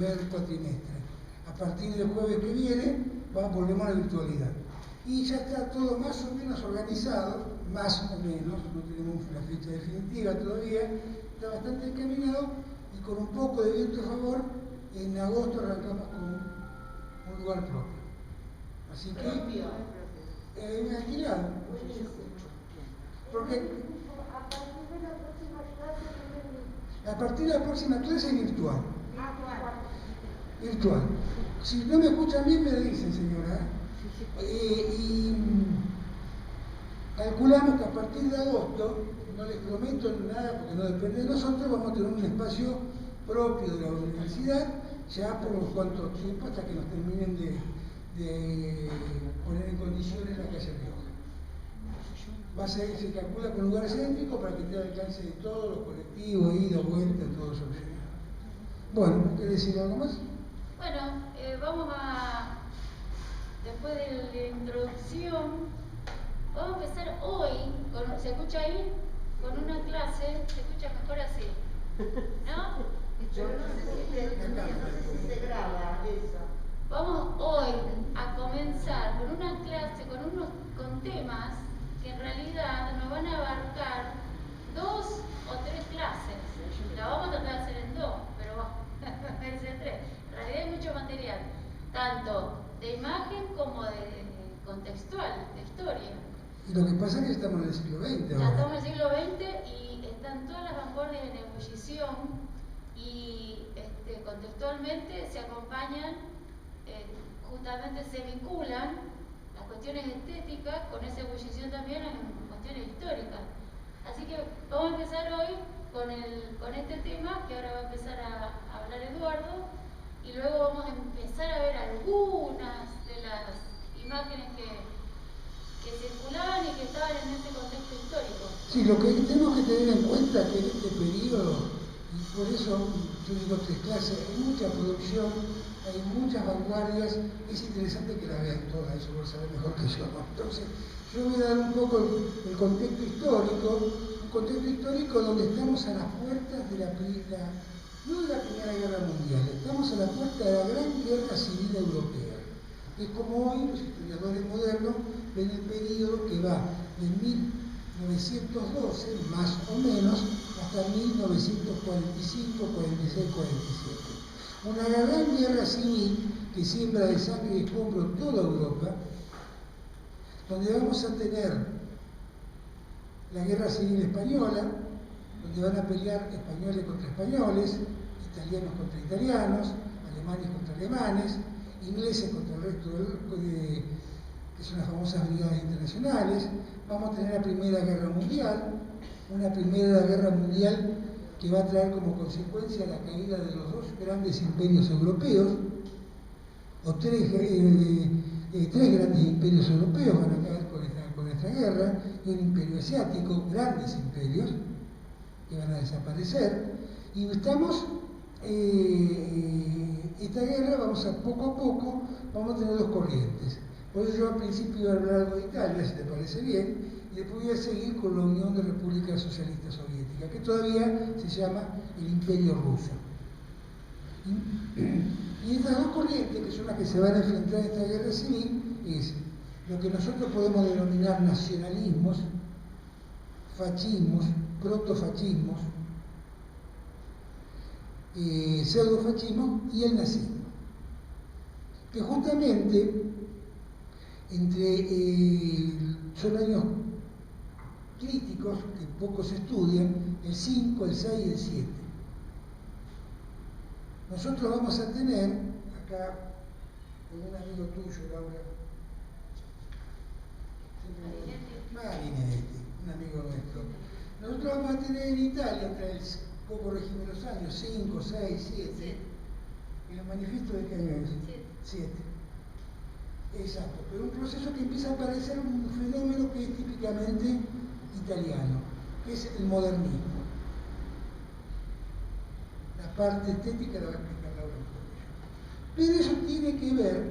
primer cuatrimestre. A partir del jueves que viene, volvemos a la virtualidad. Y ya está todo más o menos organizado, más o menos, no tenemos la fecha definitiva todavía, está bastante encaminado y con un poco de viento a favor, en agosto arrancamos con un lugar propio. Así que, alquilado. Porque a partir de la próxima clase virtual. Virtual. Si no me escuchan bien, me dicen, señora. Y calculamos que a partir de agosto, no les prometo nada porque no depende de nosotros, vamos a tener un espacio propio de la universidad, ya por unos cuantos tiempos hasta que nos terminen de poner en condiciones la calle Rioja. Se calcula con lugar céntrico para que esté al alcance de todos los colectivos, ida, vuelta, todo eso. Bueno, ¿querés decir algo más? Bueno, vamos a, después de la introducción, vamos a empezar hoy, ¿se escucha ahí? Con una clase, se escucha mejor así, ¿no? Yo no sé si se graba eso. Vamos hoy a comenzar con una clase, con temas que en realidad nos van a abarcar 2 o 3 clases. La vamos a tratar de hacer en 2, pero vamos a hacer en 3. En realidad hay mucho material, tanto de imagen como de contextual, de historia. Y lo que pasa es que estamos en el siglo XX. Ya estamos en el siglo XX y están todas las vanguardias en ebullición y contextualmente se acompañan, justamente se vinculan las cuestiones estéticas con esa ebullición también en cuestiones históricas. Así que vamos a empezar hoy con este tema que ahora va a empezar a hablar Eduardo, y luego vamos a empezar a ver algunas de las imágenes que circulaban y que estaban en ese contexto histórico. Sí, lo que tenemos que tener en cuenta es que en este periodo, y por eso yo digo 3 clases, hay mucha producción, hay muchas vanguardias, es interesante que la vean todas, eso lo saben mejor que yo, ¿no? Entonces, yo voy a dar un poco el contexto histórico, un contexto histórico donde estamos a las puertas de no de la Primera Guerra Mundial, estamos a la puerta de la Gran Guerra Civil Europea. Es como hoy los historiadores modernos ven el periodo que va de 1912, más o menos, hasta 1945, 46, 47. Una gran guerra civil que siembra de sangre y escombro toda Europa, donde vamos a tener la guerra civil española, donde van a pelear españoles contra españoles, italianos contra italianos, alemanes contra alemanes, ingleses contra el resto que son las famosas brigadas internacionales. Vamos a tener la Primera Guerra Mundial, una Primera Guerra Mundial que va a traer como consecuencia la caída de los 2 grandes imperios europeos, o 3 grandes imperios europeos van a caer con esta guerra, y un imperio asiático, grandes imperios que van a desaparecer, y estamos, esta guerra poco a poco, vamos a tener 2 corrientes. Por eso yo al principio iba a hablar algo de Italia, si te parece bien, y después voy a seguir con la Unión de Repúblicas Socialistas Soviéticas, que todavía se llama el Imperio Ruso. Y estas 2 corrientes, que son las que se van a enfrentar en esta guerra civil, es lo que nosotros podemos denominar nacionalismos, fascismos, protofascismos, pseudofascismo y el nazismo. Que justamente son años críticos que pocos estudian, el 5, el 6 y el 7. Nosotros vamos a tener, acá, con un amigo tuyo, Laura, Marinetti, un amigo nuestro. Nosotros vamos a tener en Italia, entre el, poco corregime los años, 5, 6, 7, y los manifiestos de qué año es? 7. Exacto, pero un proceso que empieza a aparecer un fenómeno que es típicamente italiano, que es el modernismo. La parte estética la va a explicar Laura. Pero eso tiene que ver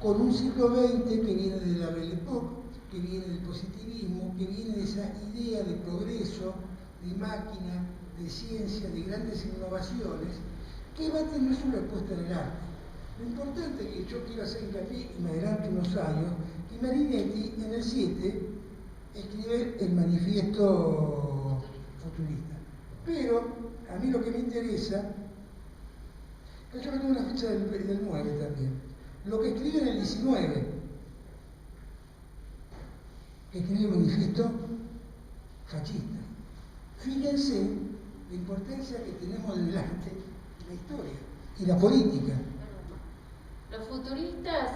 con un siglo XX que viene de la Belle Époque, que viene del positivismo, que viene de esa idea de progreso, de máquina, de ciencia, de grandes innovaciones, que va a tener su respuesta en el arte. Lo importante que yo quiero hacer hincapié, y me adelanto unos años, que Marinetti en el 7 escribe el manifiesto futurista. Pero a mí lo que me interesa, que yo tengo una fecha del 9 también, lo que escribe en el 19, que escribe el manifiesto fascista. Fíjense la importancia que tenemos del arte y la historia y la política. Los futuristas,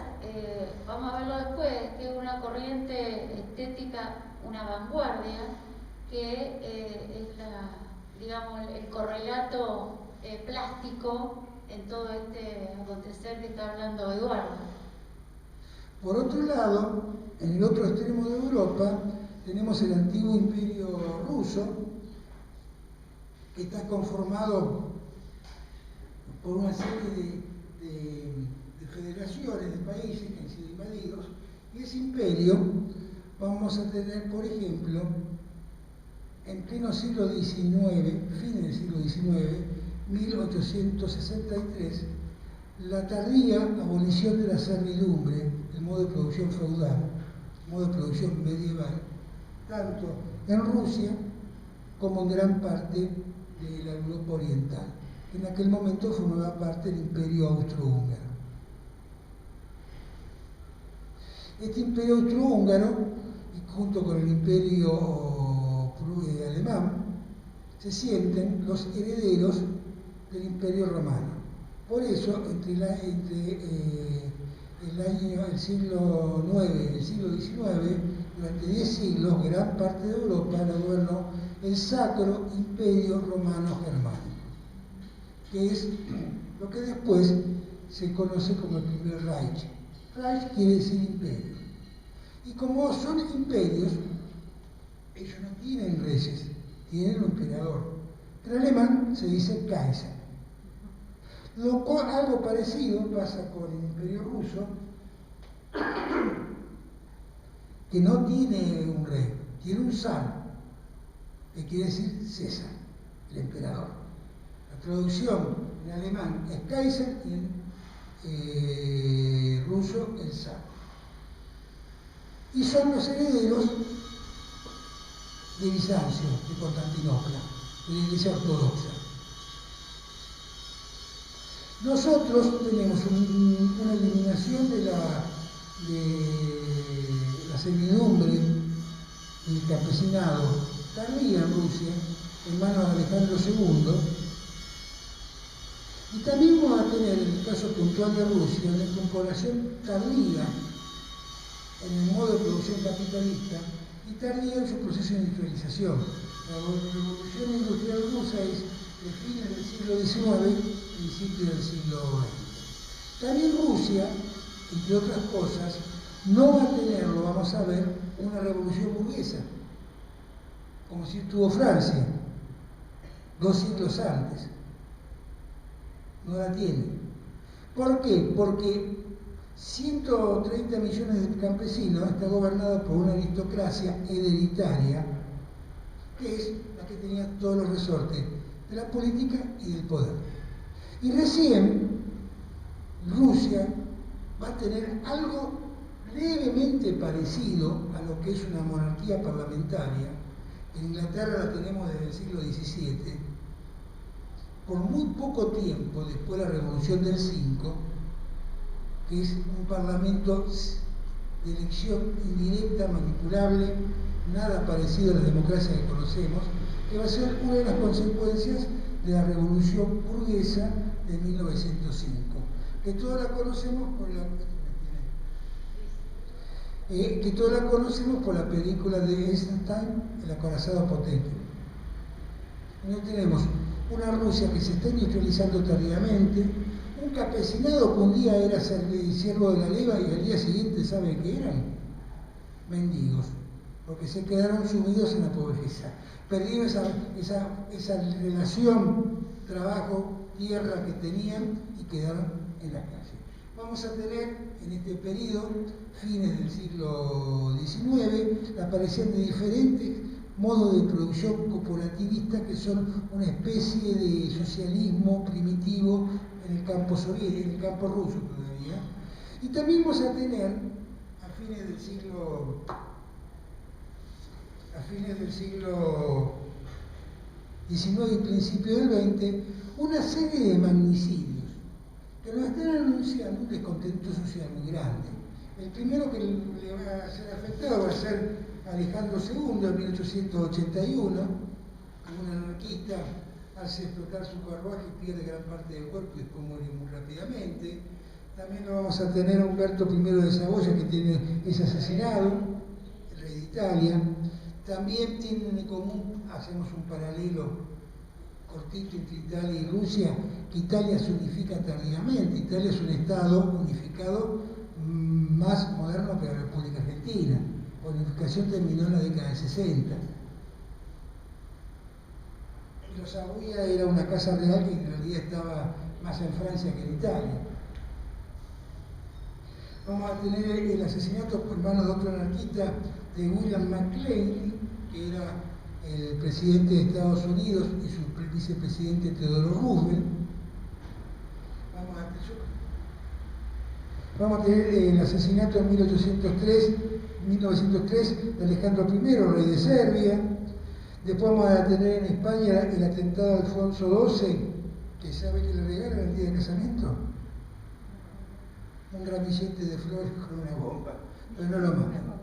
vamos a verlo después, que es una corriente estética, una vanguardia, que es digamos, el correlato plástico en todo este acontecer que está hablando Eduardo. Por otro lado, en el otro extremo de Europa, tenemos el antiguo imperio ruso, que está conformado por una serie de federaciones de países que han sido invadidos, y ese imperio vamos a tener, por ejemplo, en pleno siglo XIX, fin del siglo XIX, 1863, la tardía abolición de la servidumbre, el modo de producción feudal, el modo de producción medieval, tanto en Rusia como en gran parte de la Europa oriental, que en aquel momento formaba parte del imperio austrohúngaro. Este imperio austrohúngaro, junto con el imperio alemán, se sienten los herederos del imperio romano. Por eso, entre el siglo IX y el siglo XIX, durante 10 siglos, gran parte de Europa la gobernó el Sacro Imperio Romano Germánico, que es lo que después se conoce como el primer Reich. Reich quiere decir imperio. Y como son imperios, ellos no tienen reyes, tienen un emperador. En alemán se dice Kaiser. Algo parecido pasa con el imperio ruso, que no tiene un rey, tiene un zar, que quiere decir César, el emperador. La traducción en alemán es Kaiser y en ruso el zar. Y son los herederos de Bizancio, de Constantinopla, de la Iglesia Ortodoxa. Nosotros tenemos una eliminación de la servidumbre del campesinado tardía en Rusia, en manos de Alejandro II, y también vamos a tener, en el caso puntual de Rusia, una incorporación tardía en el modo de producción capitalista y tardía en su proceso de industrialización. La revolución industrial rusa es de fines del siglo XIX, principios del siglo XX. También Rusia, entre otras cosas, no va a tener, lo vamos a ver, una revolución burguesa, como si tuvo Francia 2 siglos antes. No la tiene. ¿Por qué? Porque 130 millones de campesinos está gobernado por una aristocracia hereditaria, que es la que tenía todos los resortes de la política y del poder. Y recién Rusia va a tener algo levemente parecido a lo que es una monarquía parlamentaria. En Inglaterra la tenemos desde el siglo XVII. Por muy poco tiempo después de la Revolución del 5, que es un parlamento de elección indirecta, manipulable, nada parecido a la democracia que conocemos, que va a ser una de las consecuencias de la Revolución Burguesa de 1905, que todos la conocemos por la película de Eisenstein, El acorazado Potemkin. No tenemos una Rusia que se está industrializando tardíamente, un campesinado que un día era siervo de la leva y al día siguiente, ¿sabe qué eran? Mendigos, porque se quedaron sumidos en la pobreza. Perdieron esa relación trabajo-tierra que tenían y quedaron en la calle. Vamos a tener en este periodo, fines del siglo XIX, la aparición de diferentes modos de producción corporativista que son una especie de socialismo primitivo en el campo soviético, en el campo ruso todavía. Y también vamos a tener, a fines del siglo XIX y principio del XX, una serie de magnicidios que nos están anunciando un descontento social muy grande. El primero que le va a ser afectado va a ser Alejandro II en 1881, un anarquista, hace explotar su carruaje y pierde gran parte del cuerpo y después muere muy rápidamente. También lo vamos a tener a Humberto I de Saboya, que es asesinado, el rey de Italia. También tienen en común, hacemos un paralelo cortito entre Italia y Rusia, que Italia se unifica tardíamente. Italia es un Estado unificado más moderno que la República Argentina. La unificación terminó en la década de 60. Los Saboya era una casa real que en realidad estaba más en Francia que en Italia. Vamos a tener el asesinato por mano de otro anarquista de William McLean, que era el presidente de Estados Unidos y su vicepresidente Theodore Roosevelt. Vamos a tener el asesinato en 1903 de Alejandro I, rey de Serbia. Después vamos a tener en España el atentado de Alfonso XII, que sabe que le regalan el día de casamiento. Un ramillete de flores con una bomba, pero no lo matan.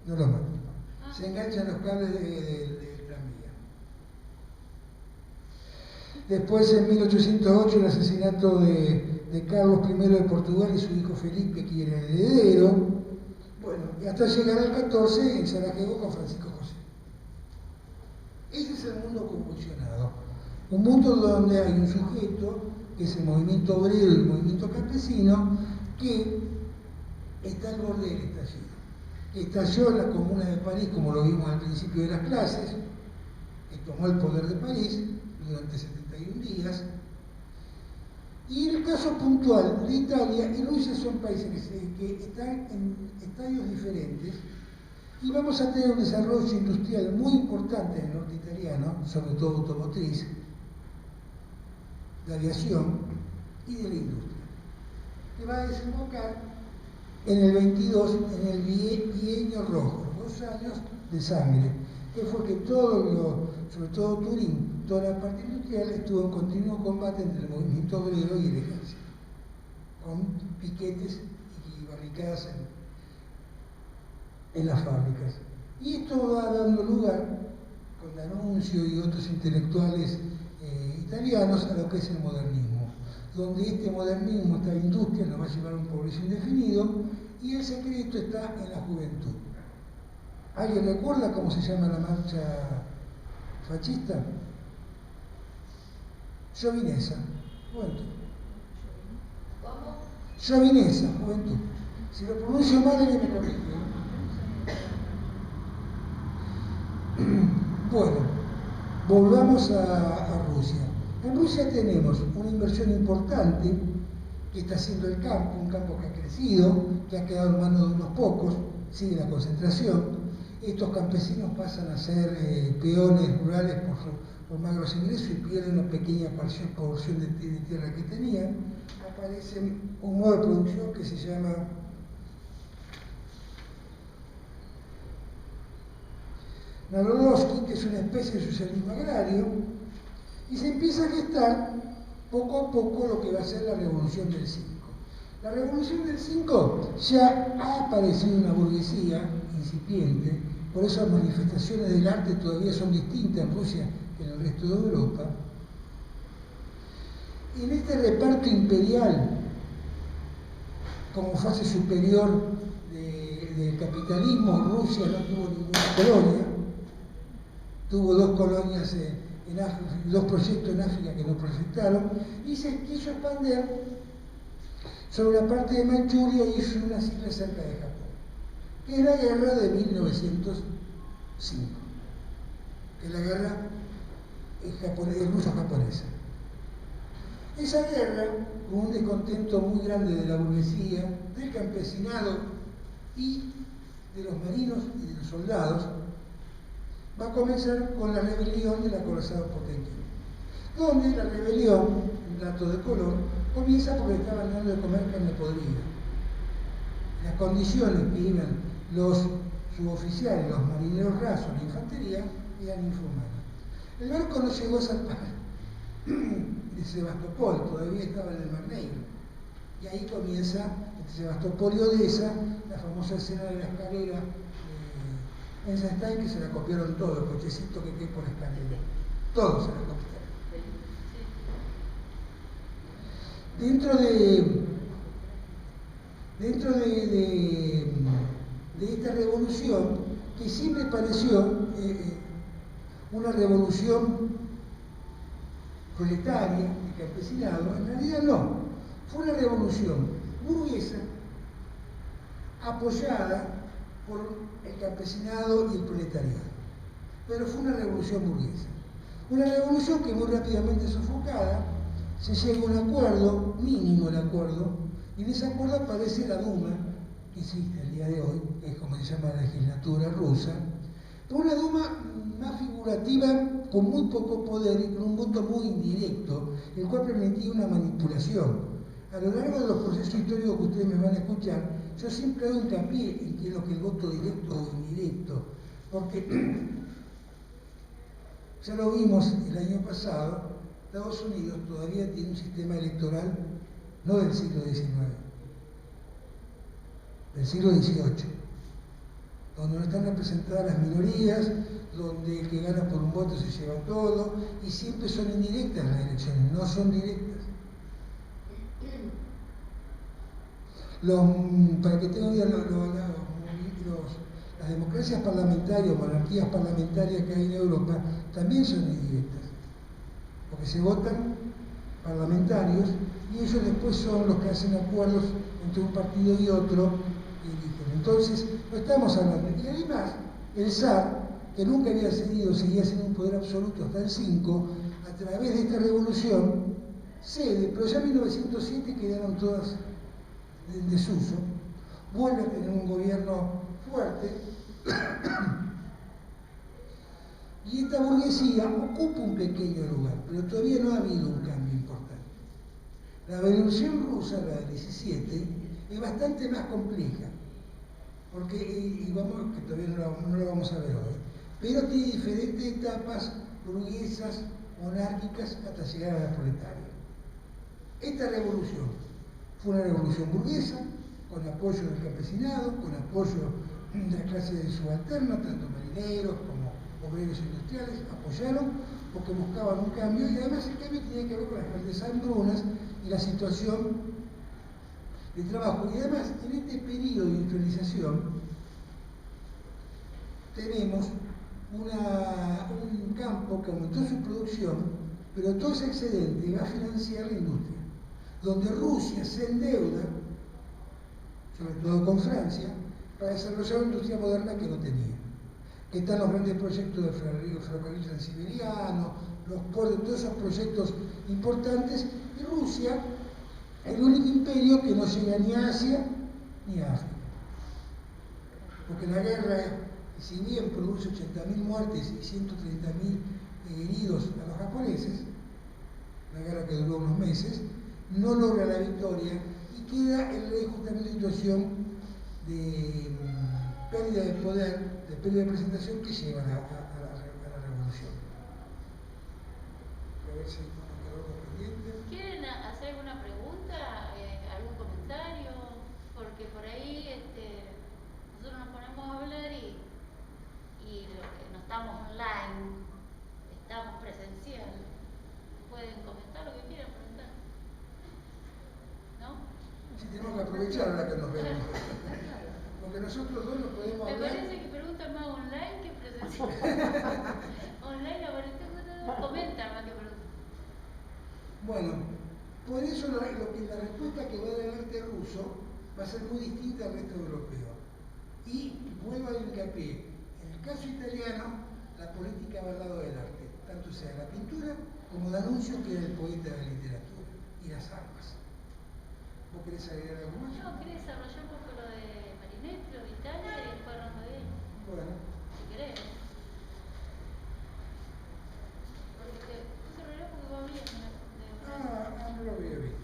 No lo matan. Se enganchan los cables del tranvía. Después, en 1808, el asesinato de Carlos I de Portugal y su hijo Felipe, que era el heredero. Bueno, y hasta llegar al 14 en Sarajevo con Francisco José. Ese es el mundo convulsionado. Un mundo donde hay un sujeto, que es el movimiento obrero y el movimiento campesino, que está al borde del estallido. Estalló en la Comuna de París, como lo vimos al principio de las clases, que tomó el poder de París durante 71 días. Y en el caso puntual de Italia y Rusia son países que están en estadios diferentes, y vamos a tener un desarrollo industrial muy importante en el norte italiano, sobre todo automotriz, de aviación y de la industria, que va a desembocar en el 22, en el bienio rojo, 2 años de sangre, que fue que sobre todo Turín, toda la parte industrial estuvo en continuo combate entre el movimiento obrero y el ejército, con piquetes y barricadas en las fábricas. Y esto va dando lugar, con D'Annunzio y otros intelectuales italianos, a lo que es el modernismo, donde este modernismo, esta industria, nos va a llevar a un progreso indefinido, y el secreto está en la juventud. ¿Alguien recuerda cómo se llama la marcha fascista? Giovinezza, juventud. ¿Cómo? Giovinezza, juventud. Si lo pronuncio mal, alguien me corrige. Bueno, volvamos a Rusia. En Rusia tenemos una inversión importante que está haciendo el campo, un campo que ha crecido, que ha quedado en manos de unos pocos, sigue la concentración. Estos campesinos pasan a ser peones rurales por magros ingresos y pierden una pequeña porción de tierra que tenían. Aparece un modo de producción que se llama Narodowski, que es una especie de socialismo agrario, y se empieza a gestar poco a poco lo que va a ser la Revolución del 5. La Revolución del 5 ya ha aparecido una burguesía incipiente, por eso las manifestaciones del arte todavía son distintas en Rusia que en el resto de Europa. En este reparto imperial, como fase superior del capitalismo, Rusia no tuvo ninguna colonia, tuvo 2 colonias en África, 2 proyectos en África que no proyectaron, y se quiso expandir sobre la parte de Manchuria y hizo unas islas cerca de Japón, que es la guerra de 1905, que es la guerra ruso-japonesa. Esa guerra, con un descontento muy grande de la burguesía, del campesinado y de los marinos y de los soldados, va a comenzar con la rebelión del acorazado Potemkin, donde la rebelión, un dato de color, comienza porque estaban dando de comer carne podrida. Las condiciones que iban los suboficiales, los marineros rasos, la infantería, eran inhumanas. El barco no llegó a zarpar de Sebastopol, todavía estaba en el Mar Negro. Y ahí comienza, entre Sebastopol y Odessa, la famosa escena de la escalera en Eisenstein, que se la copiaron todo, el cochecito que cae por la escalera. Todos se la copiaron. Dentro de esta revolución, que siempre pareció una revolución proletaria, de campesinado, en realidad no. Fue una revolución burguesa apoyada por el campesinado y el proletariado. Pero fue una revolución burguesa. Una revolución que muy rápidamente sofocada, se llega a un acuerdo, mínimo el acuerdo, y en ese acuerdo aparece la Duma, que existe el día de hoy, que es como se llama la legislatura rusa, pero una Duma más figurativa, con muy poco poder y con un voto muy indirecto, el cual permitía una manipulación. A lo largo de los procesos históricos que ustedes me van a escuchar, yo siempre hago hincapié en qué es lo que el voto directo o indirecto, porque ya lo vimos el año pasado, Estados Unidos todavía tiene un sistema electoral no del siglo XIX, del siglo XVIII, donde no están representadas las minorías, donde el que gana por un voto se lleva todo, y siempre son indirectas las elecciones, no son directas. Para que tengan idea, las democracias parlamentarias o monarquías parlamentarias que hay en Europa también son indirectas, porque se votan parlamentarios y ellos después son los que hacen acuerdos entre un partido y otro y eligen. Entonces, no estamos hablando. Y además, el zar, que nunca había cedido, seguía siendo un poder absoluto hasta el 5, a través de esta revolución, cede, pero ya en 1907 quedaron todas en desuso, vuelve a tener un gobierno fuerte, y esta burguesía ocupa un pequeño lugar, pero todavía no ha habido un cambio importante. La revolución rusa, la del 17, es bastante más compleja, porque, y vamos, que todavía no la vamos a ver hoy, pero tiene diferentes etapas burguesas, monárquicas, hasta llegar a la proletaria. Esta revolución fue una revolución burguesa, con apoyo del campesinado, con apoyo de la clase subalterna, tanto marineros como obreros industriales, apoyaron porque buscaban un cambio, y además el cambio tenía que ver con las grandes hambrunas y la situación de trabajo. Y además, en este periodo de industrialización, tenemos un campo que aumentó su producción, pero todo ese excedente va a financiar la industria, donde Rusia se endeuda, sobre todo con Francia, para desarrollar una industria moderna que no tenía. Que están los grandes proyectos de ferrocarril transiberiano, los puertos, todos esos proyectos importantes, y Rusia, el único imperio que no llega ni a Asia ni a África. Porque la guerra, si bien produce 80.000 muertes y 130.000 heridos a los japoneses, una guerra que duró unos meses, no logra la victoria y queda el rey justamente en situación de pérdida de poder, de pérdida de presentación, que llevan a la revolución. A ver si me quedó algo pendiente. ¿Quieren hacer alguna pregunta, algún comentario? Porque por ahí nosotros nos ponemos a hablar y lo que no estamos online, estamos presencial. Pueden comentar lo que quieran preguntar. ¿No? Sí, tenemos que aprovechar ahora que nos vemos. Porque nosotros dos nos podemos Me hablar. parece que preguntan más online que presencial. Online ahorita comentan más que preguntan. Bueno, por eso la respuesta que va a dar el arte ruso va a ser muy distinta al resto europeo. Y vuelvo a hincapié, en el caso italiano, la política va al lado del arte, tanto sea la pintura como D'Annunzio, que era el poeta de la literatura, y las armas. ¿Vos querés agregar algo más? No, quería desarrollar un poco lo de Marinero. Venecia, de Italia y después Rondavier. Bueno. Si querés. Porque ese reloj porque va bien. No lo había visto.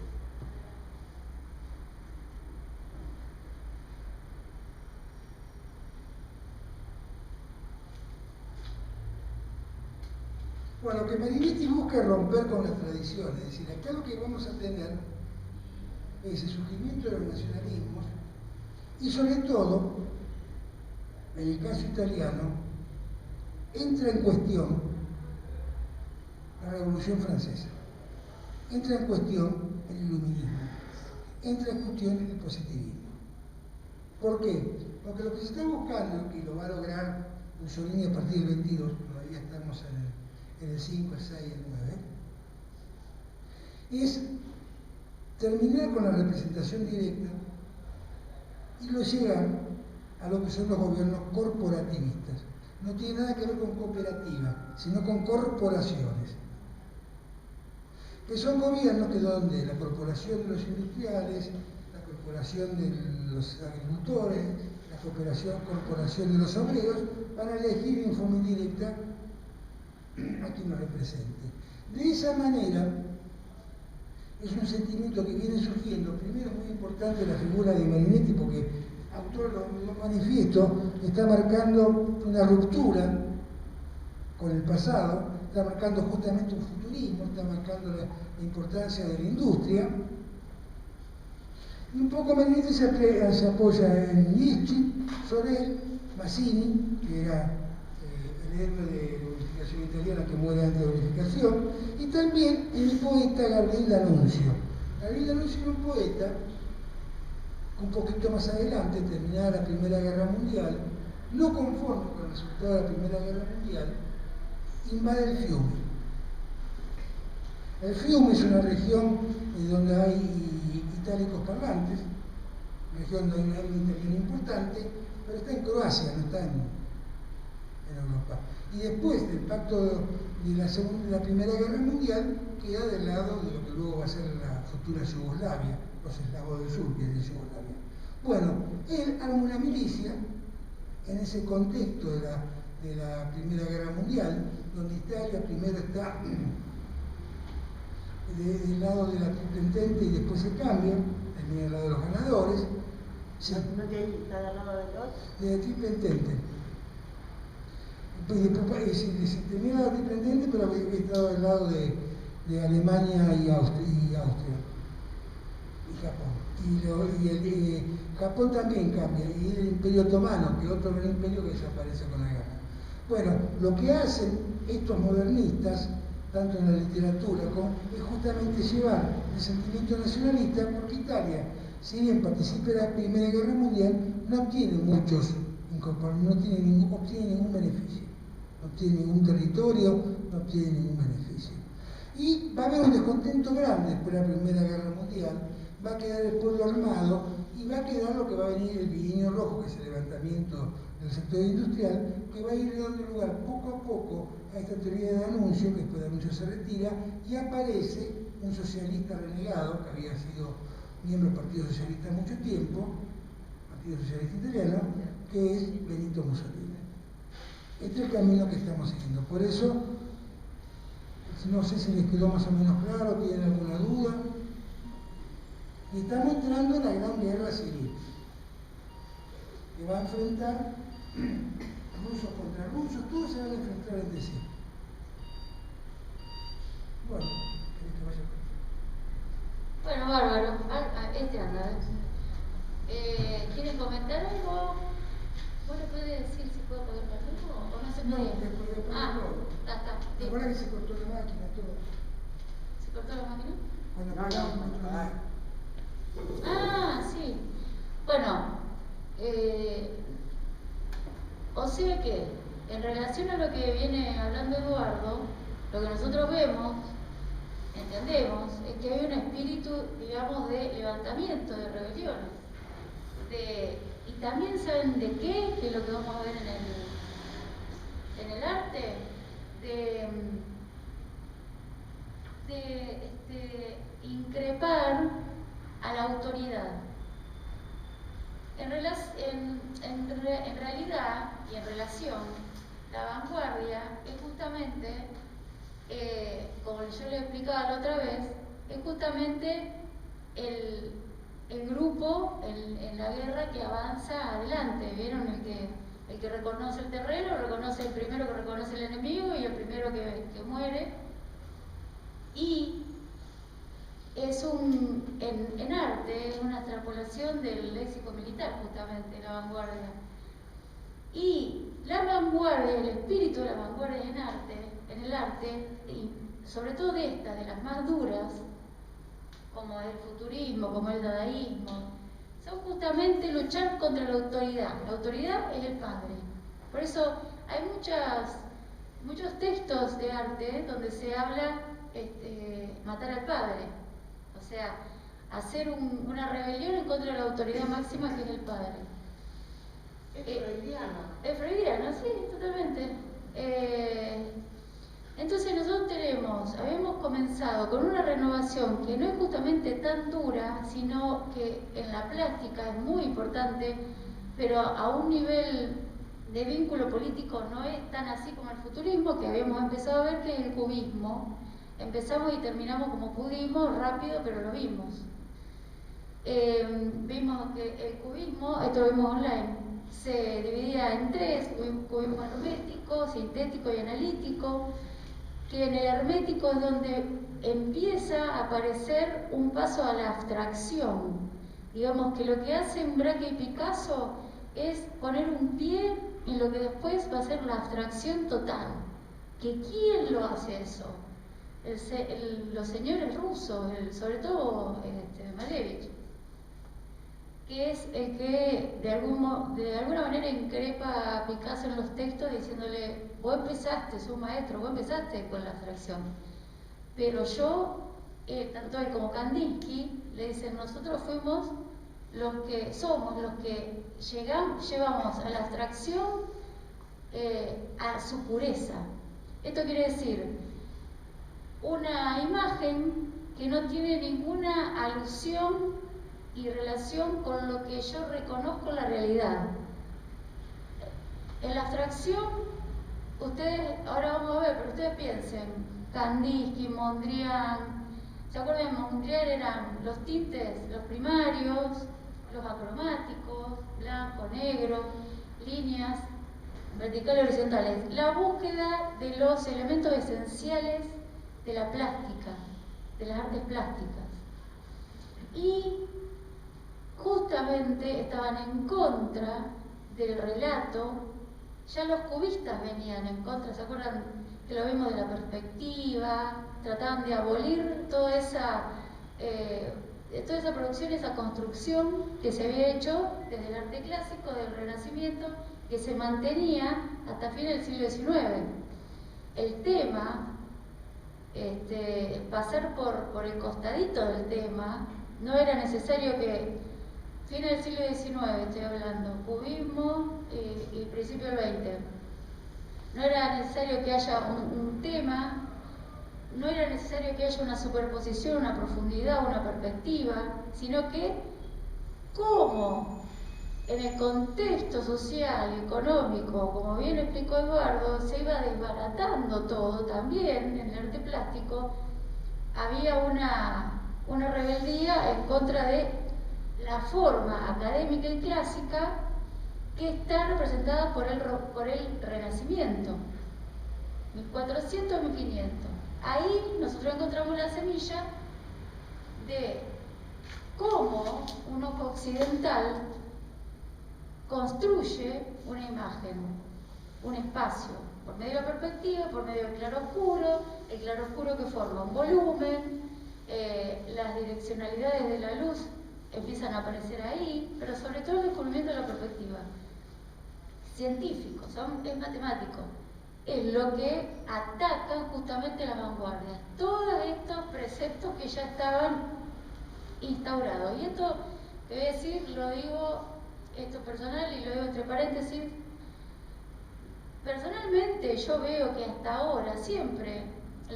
Bueno, lo que Marinetti busca es romper con las tradiciones, es decir, acá lo que vamos a tener es el surgimiento de los nacionalismos y sobre todo, en el caso italiano, entra en cuestión la Revolución Francesa, entra en cuestión el iluminismo, entra en cuestión el positivismo. ¿Por qué? Porque lo que se está buscando, y lo va a lograr Mussolini a partir del 22, todavía estamos en el 5, el 6, el 9, es terminar con la representación directa y lo llegar a lo que son los gobiernos corporativistas. No tiene nada que ver con cooperativa, sino con corporaciones. Que son gobiernos que donde la corporación de los industriales, la corporación de los agricultores, la corporación de los obreros, van a elegir en forma indirecta a quien nos represente. De esa manera, es un sentimiento que viene surgiendo. Primero, muy importante la figura de Marinetti, porque autor lo manifiesto, está marcando una ruptura con el pasado, está marcando justamente un futurismo, está marcando la importancia de la industria. Y un poco Marinetti se apoya en Nietzsche, Sorel, Mazzini, que era el héroe de la unificación italiana que muere antes de la unificación, y también en el poeta Gabriel D'Annunzio. Gabriel D'Annunzio era un poeta, un poquito más adelante, terminada la Primera Guerra Mundial, no conforme con el resultado de la Primera Guerra Mundial, invade el Fiume. El Fiume es una región donde hay itálicos parlantes, una región donde hay un italiano importante, pero está en Croacia, no está en Europa. Y después del pacto de la Primera Guerra Mundial, queda del lado de lo que luego va a ser la futura Yugoslavia, los eslavos del sur, que es de Yugoslavia. Bueno, él arma una milicia en ese contexto de la Primera Guerra Mundial, donde Italia primero está del lado de la Triple Entente y después se cambia, termina del lado de los ganadores. Sí. ¿No está del lado de los? De la Triple Entente. Se termina la Triple Entente, pero había estado del lado de Alemania y Austria y Japón. Y Japón también cambia, y el Imperio Otomano, que es otro gran imperio que desaparece con la guerra. Bueno, lo que hacen estos modernistas, tanto en la literatura como, es justamente llevar el sentimiento nacionalista, porque Italia, si bien participa en la Primera Guerra Mundial, no obtiene muchos incorporados, no obtiene ningún beneficio, no obtiene ningún territorio, no obtiene ningún beneficio. Y va a haber un descontento grande después de la Primera Guerra Mundial, va a quedar el pueblo armado y va a quedar lo que va a venir el bienio rojo, que es el levantamiento del sector industrial, que va a ir dando lugar poco a poco a esta teoría de D'Annunzio, que después de D'Annunzio se retira, y aparece un socialista renegado, que había sido miembro del Partido Socialista mucho tiempo, Partido Socialista Italiano, que es Benito Mussolini. Este es el camino que estamos siguiendo. Por eso, no sé si les quedó más o menos claro, tienen alguna duda. Y estamos entrando en la Gran Guerra Civil, que va a enfrentar rusos contra rusos, todos se van a enfrentar entre sí. Bueno, ¿querés que vaya? Bueno, bárbaro. Anda. ¿Quieren comentar algo? ¿Vos le podés decir si puedo poder algo o no se No, puede? después de todo. Está. Ahora que se cortó la máquina, todo. ¿Se cortó la máquina? Bueno, Sí. Bueno, o sea que en relación a lo que viene hablando Eduardo, lo que nosotros vemos, entendemos, es que hay un espíritu, digamos, de levantamiento, de rebeliones. Y también saben de qué, que es lo que vamos a ver en el arte, de increpar a la autoridad. En realidad y en relación, la vanguardia es justamente, como yo le explicaba la otra vez, es justamente el grupo en la guerra que avanza adelante. ¿Vieron? El que reconoce el terreno, reconoce el primero que reconoce el enemigo y el primero que muere. Y es en arte, es una extrapolación del léxico militar, justamente, la vanguardia. Y la vanguardia, el espíritu de la vanguardia en el arte, y sobre todo de las más duras, como el futurismo, como el dadaísmo, son justamente luchar contra la autoridad. La autoridad es el padre. Por eso hay muchos textos de arte donde se habla matar al padre. O sea, hacer una rebelión en contra de la autoridad máxima que es el padre. Es freudiano. Es freudiano, sí, totalmente. Entonces nosotros habíamos comenzado con una renovación que no es justamente tan dura, sino que en la plástica es muy importante, pero a un nivel de vínculo político no es tan así como el futurismo, que habíamos empezado a ver, que es el cubismo. Empezamos y terminamos como pudimos, rápido, pero lo vimos. Vimos que el cubismo, esto lo vimos online, se dividía en tres: cubismo hermético, sintético y analítico, que en el hermético es donde empieza a aparecer un paso a la abstracción. Digamos que lo que hacen Braque y Picasso es poner un pie en lo que después va a ser la abstracción total. ¿Que quién lo hace eso? Los señores rusos, sobre todo Malevich, que es el que de alguna manera increpa a Picasso en los textos diciéndole: vos empezaste, sos un maestro, vos empezaste con la abstracción, pero yo, tanto él como Kandinsky, le dicen: nosotros fuimos somos los que llevamos a la abstracción a su pureza. Esto quiere decir una imagen que no tiene ninguna alusión y relación con lo que yo reconozco la realidad. En la abstracción, ahora vamos a ver, pero ustedes piensen: Kandinsky, Mondrian. ¿Se acuerdan? Mondrian eran los tintes, los primarios, los acromáticos, blanco, negro, líneas verticales y horizontales. La búsqueda de los elementos esenciales de la plástica, de las artes plásticas. Y justamente estaban en contra del relato. Ya los cubistas venían en contra, ¿se acuerdan? Que lo vimos de la perspectiva, trataban de abolir toda esa producción, esa construcción que se había hecho desde el arte clásico, del Renacimiento, que se mantenía hasta fines del siglo XIX. El tema, pasar por el costadito del tema, no era necesario que, fines del siglo XIX estoy hablando, cubismo y principio del XX, no era necesario que haya un tema, no era necesario que haya una superposición, una profundidad, una perspectiva, sino que cómo en el contexto social y económico, como bien explicó Eduardo, se iba desbaratando todo también en el arte plástico. Había una rebeldía en contra de la forma académica y clásica que está representada por el Renacimiento, 1400 1500. Ahí nosotros encontramos la semilla de cómo un ojo occidental construye una imagen, un espacio, por medio de la perspectiva, por medio del claroscuro, el claroscuro que forma un volumen, las direccionalidades de la luz empiezan a aparecer ahí, pero sobre todo el descubrimiento de la perspectiva. Científico, es matemático, es lo que ataca justamente las vanguardias, todos estos preceptos que ya estaban instaurados. Y esto, te voy a decir, lo digo, esto personal, y lo digo entre paréntesis, personalmente yo veo que hasta ahora, siempre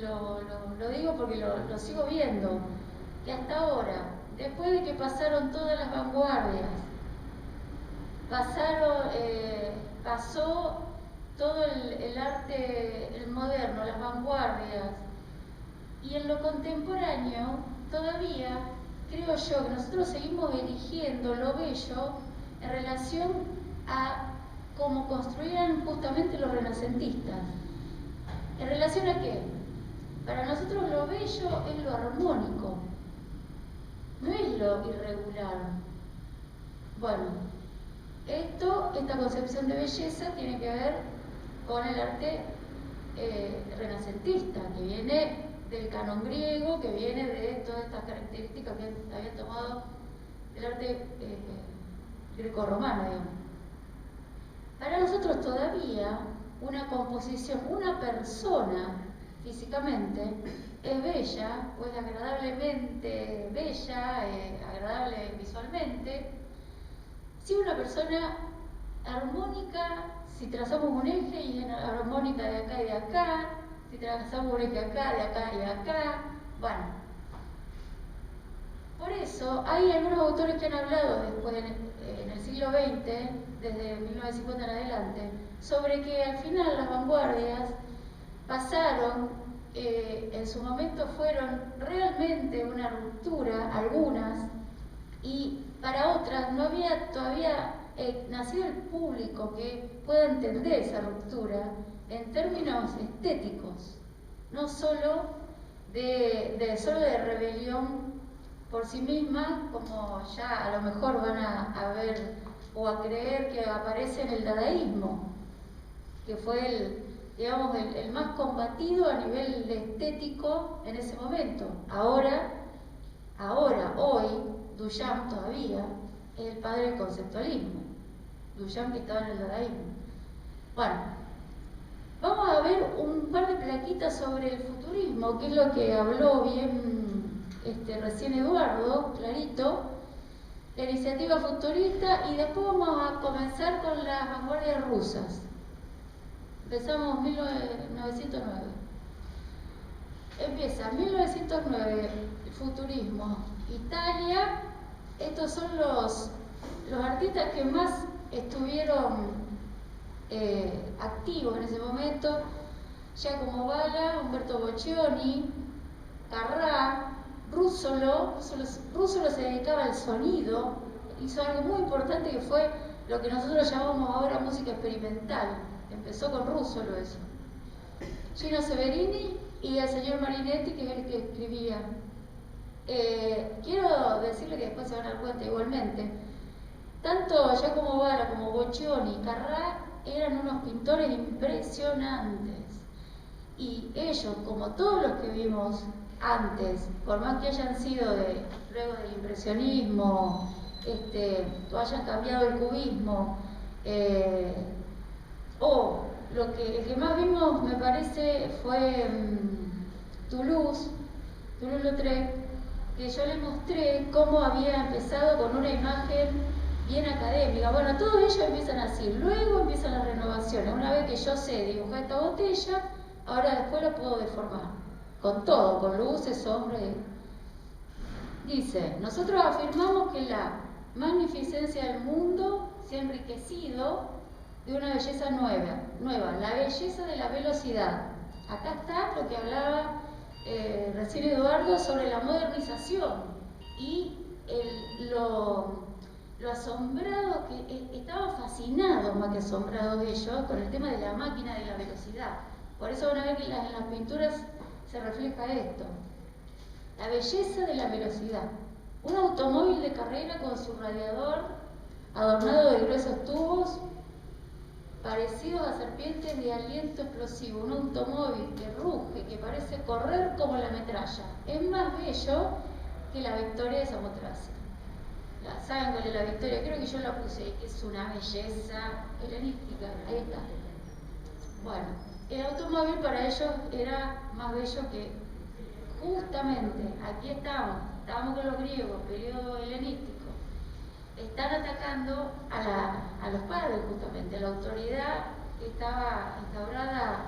lo digo porque lo sigo viendo, que hasta ahora, después de que pasaron todas las vanguardias, pasó todo el arte, el moderno, las vanguardias, y en lo contemporáneo todavía creo yo que nosotros seguimos eligiendo lo bello en relación a cómo construían justamente los renacentistas. ¿En relación a qué? Para nosotros lo bello es lo armónico, no es lo irregular. Bueno, esta concepción de belleza tiene que ver con el arte renacentista, que viene del canon griego, que viene de todas estas características que había tomado el arte grecorromano, digamos. Para nosotros todavía una composición, una persona físicamente es bella, o es agradablemente bella, agradable visualmente, si una persona armónica, si trazamos un eje y es armónica de acá y de acá, si trazamos un eje acá, de acá y de acá, bueno. Por eso hay algunos autores que han hablado después en el siglo XX, desde 1950 en adelante, sobre que al final las vanguardias pasaron, en su momento fueron realmente una ruptura, algunas, y para otras no había todavía nacido el público que pueda entender esa ruptura en términos estéticos, no solo de rebelión por sí misma, como ya a lo mejor van a ver o a creer que aparece en el dadaísmo, que fue el más combatido a nivel estético en ese momento. Hoy, Duchamp todavía es el padre del conceptualismo. Duchamp que estaba en el dadaísmo. Bueno, vamos a ver un par de plaquitas sobre el futurismo, que es lo que habló bien recién Eduardo, clarito, la iniciativa futurista, y después vamos a comenzar con las vanguardias rusas. Empezamos 1909. Empieza 1909, el futurismo, Italia. Estos son los artistas que más estuvieron activos en ese momento: Giacomo Balla, Umberto Boccioni, Carrà, Russolo se dedicaba al sonido, hizo algo muy importante que fue lo que nosotros llamamos ahora música experimental. Empezó con Russolo eso. Gino Severini y el señor Marinetti, que es el que escribía. Quiero decirle que después se van a dar cuenta igualmente, tanto Giacomo Balla como Boccioni y Carrà eran unos pintores impresionantes, y ellos, como todos los que vimos antes, por más que hayan sido luego del impresionismo, o hayan cambiado el cubismo, el que más vimos, me parece, fue Toulouse-Lautrec, que yo le mostré cómo había empezado con una imagen bien académica. Bueno, todos ellos empiezan así, luego empiezan las renovaciones. Una vez que yo sé dibujar esta botella, ahora después la puedo deformar, con todo, con luces, sombras. Dice: nosotros afirmamos que la magnificencia del mundo se ha enriquecido de una belleza nueva, la belleza de la velocidad. Acá está lo que hablaba recién Eduardo sobre la modernización y lo asombrado que estaban fascinados, más que asombrados ellos, con el tema de la máquina de la velocidad. Por eso van a ver que en las pinturas se refleja esto: la belleza de la velocidad. Un automóvil de carrera con su radiador adornado de gruesos tubos parecidos a serpientes de aliento explosivo, un automóvil que ruge, que parece correr como la metralla. Es más bello que la Victoria de Samotracia. ¿Saben cuál es la Victoria? Creo que yo la puse, que es una belleza helenística. Ahí está. Bueno, el automóvil para ellos era más bello que, justamente, aquí estábamos con los griegos, periodo helenístico. Están atacando a los padres, justamente, a la autoridad que estaba instaurada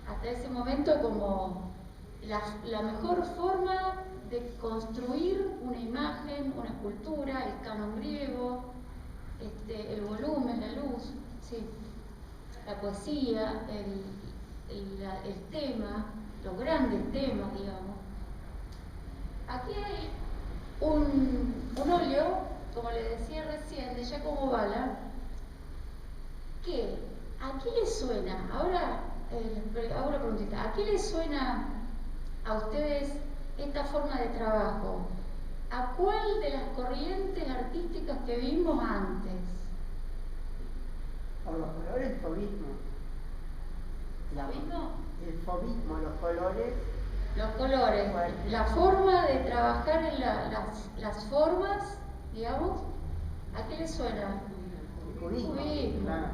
hasta ese momento como la mejor forma de construir una imagen, una escultura, el canon griego. el volumen, la luz, sí, la poesía, el tema, los grandes temas, digamos. Aquí hay un óleo, como le decía recién, de Giacomo Balla, que ¿a qué le suena? Ahora hago una preguntita. ¿A qué le suena a ustedes esta forma de trabajo? ¿A cuál de las corrientes artísticas que vimos antes? Por los colores, el fobismo. ¿Fobismo? El fobismo, los colores. Los colores, Bueno. la forma de trabajar en las formas, digamos, ¿a qué le suena? El cubismo. Cubismo. Claro.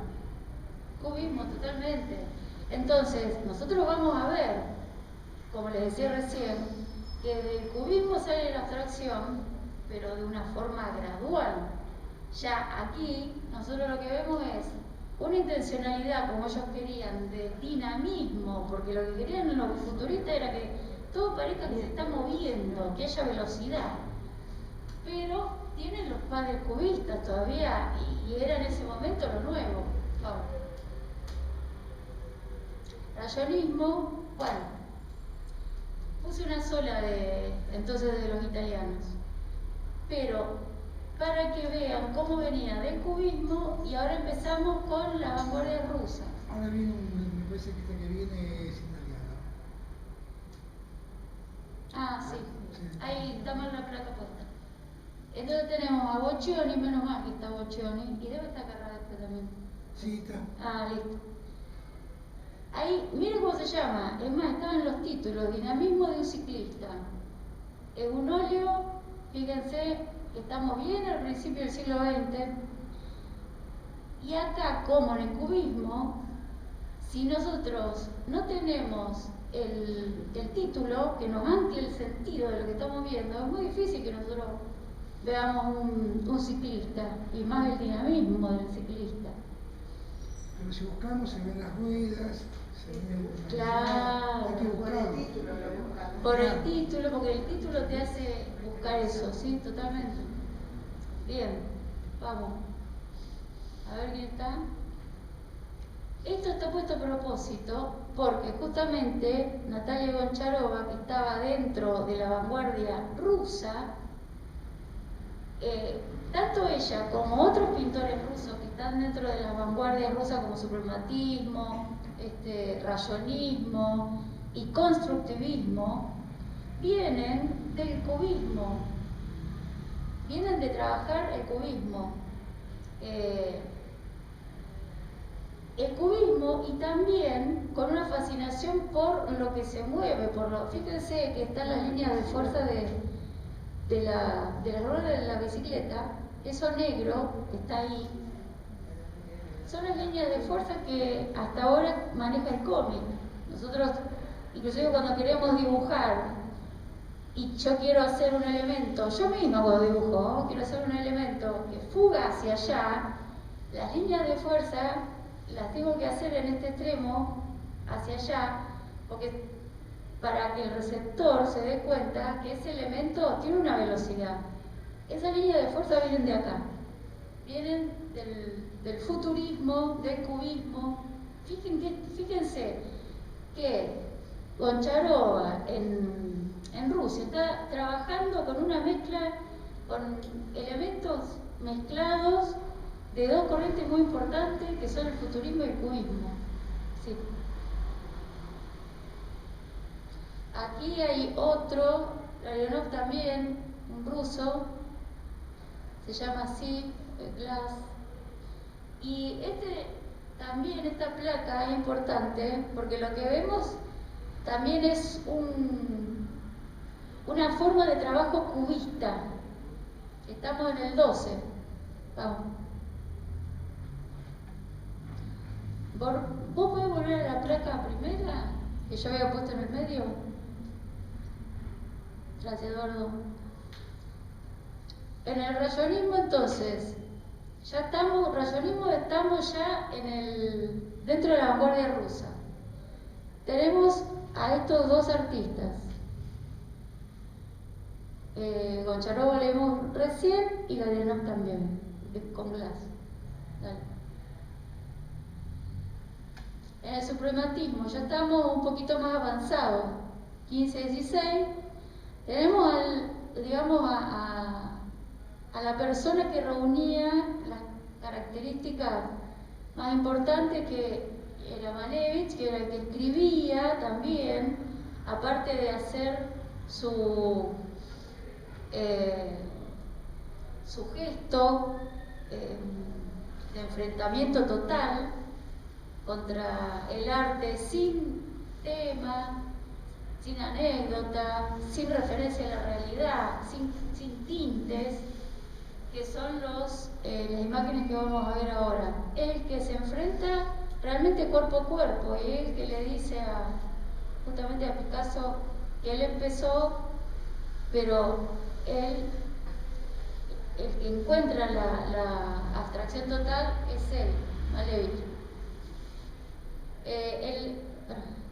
Cubismo, totalmente. Entonces, nosotros vamos a ver, como les decía recién, que del cubismo sale la abstracción, pero de una forma gradual. Ya aquí, nosotros lo que vemos es una intencionalidad, como ellos querían, de dinamismo, porque lo que querían los futuristas era que todo parezca que se está moviendo, que haya velocidad. Pero tienen los padres cubistas todavía, y era en ese momento lo nuevo. Vamos. Rayonismo, bueno, puse una sola entonces de los italianos, pero para que vean cómo venía del cubismo y ahora empezamos con la vanguardia rusa. Ahora viene me parece que esta que viene es italiana. Ah, sí, Sí. ahí está mal la placa puesta. Entonces tenemos a Boccioni, menos mal que está Boccioni, y debe estar Carrasco también. Sí, está. Ah, listo. Ahí, miren cómo se llama, es más, estaban los títulos: Dinamismo de un ciclista. Es un óleo, fíjense que estamos bien al principio del siglo XX. Y acá, como en el cubismo, si nosotros no tenemos el título que nos ancle el sentido de lo que estamos viendo, es muy difícil que nosotros veamos un ciclista, y más el dinamismo del ciclista. Pero si buscamos se ven las ruedas, se ve la Claro. hay que Por el buscarlo. título lo buscamos. Por el título, porque el título te hace buscar eso, ¿sí? Totalmente. Bien, vamos. A ver quién está. Esto está puesto a propósito porque justamente Natalia Goncharova, que estaba dentro de la vanguardia rusa, tanto ella como otros pintores rusos que están dentro de la vanguardia rusa, como suprematismo, rayonismo y constructivismo, vienen del cubismo, vienen de trabajar el cubismo. El cubismo, y también con una fascinación por lo que se mueve, fíjense que están las líneas de fuerza de la rueda de la bicicleta, eso negro que está ahí, son las líneas de fuerza que hasta ahora maneja el cómic. Nosotros, inclusive cuando queremos dibujar, y yo quiero hacer un elemento, yo misma cuando dibujo, quiero hacer un elemento que fuga hacia allá, las líneas de fuerza las tengo que hacer en este extremo, hacia allá, porque para que el receptor se dé cuenta que ese elemento tiene una velocidad. Esas líneas de fuerza vienen de acá, vienen del futurismo, del cubismo. Fíjense que Goncharova en Rusia está trabajando con una mezcla, con elementos mezclados de dos corrientes muy importantes que son el futurismo y el cubismo. Sí. Aquí hay otro, Larionov también, un ruso, se llama así, Glass. Y también esta placa es importante porque lo que vemos también es una forma de trabajo cubista. Estamos en el 12. Vamos. ¿Vos podés volver a la placa primera que yo había puesto en el medio? Gracias, Eduardo. En el rayonismo, entonces, estamos ya dentro de la vanguardia rusa. Tenemos a estos dos artistas. Goncharova leímos recién y Larionov también, con Glass. Dale. En el suprematismo ya estamos un poquito más avanzados, 15-16, tenemos a la persona que reunía las características más importantes, que era Malevich, que era el que escribía también, aparte de hacer su gesto de enfrentamiento total contra el arte, sin tema, sin anécdota, sin referencia a la realidad, sin tintes, que son las imágenes que vamos a ver ahora. El que se enfrenta realmente cuerpo a cuerpo, y el que le dice justamente a Picasso que él empezó, pero el que encuentra la abstracción total es él, Malevich.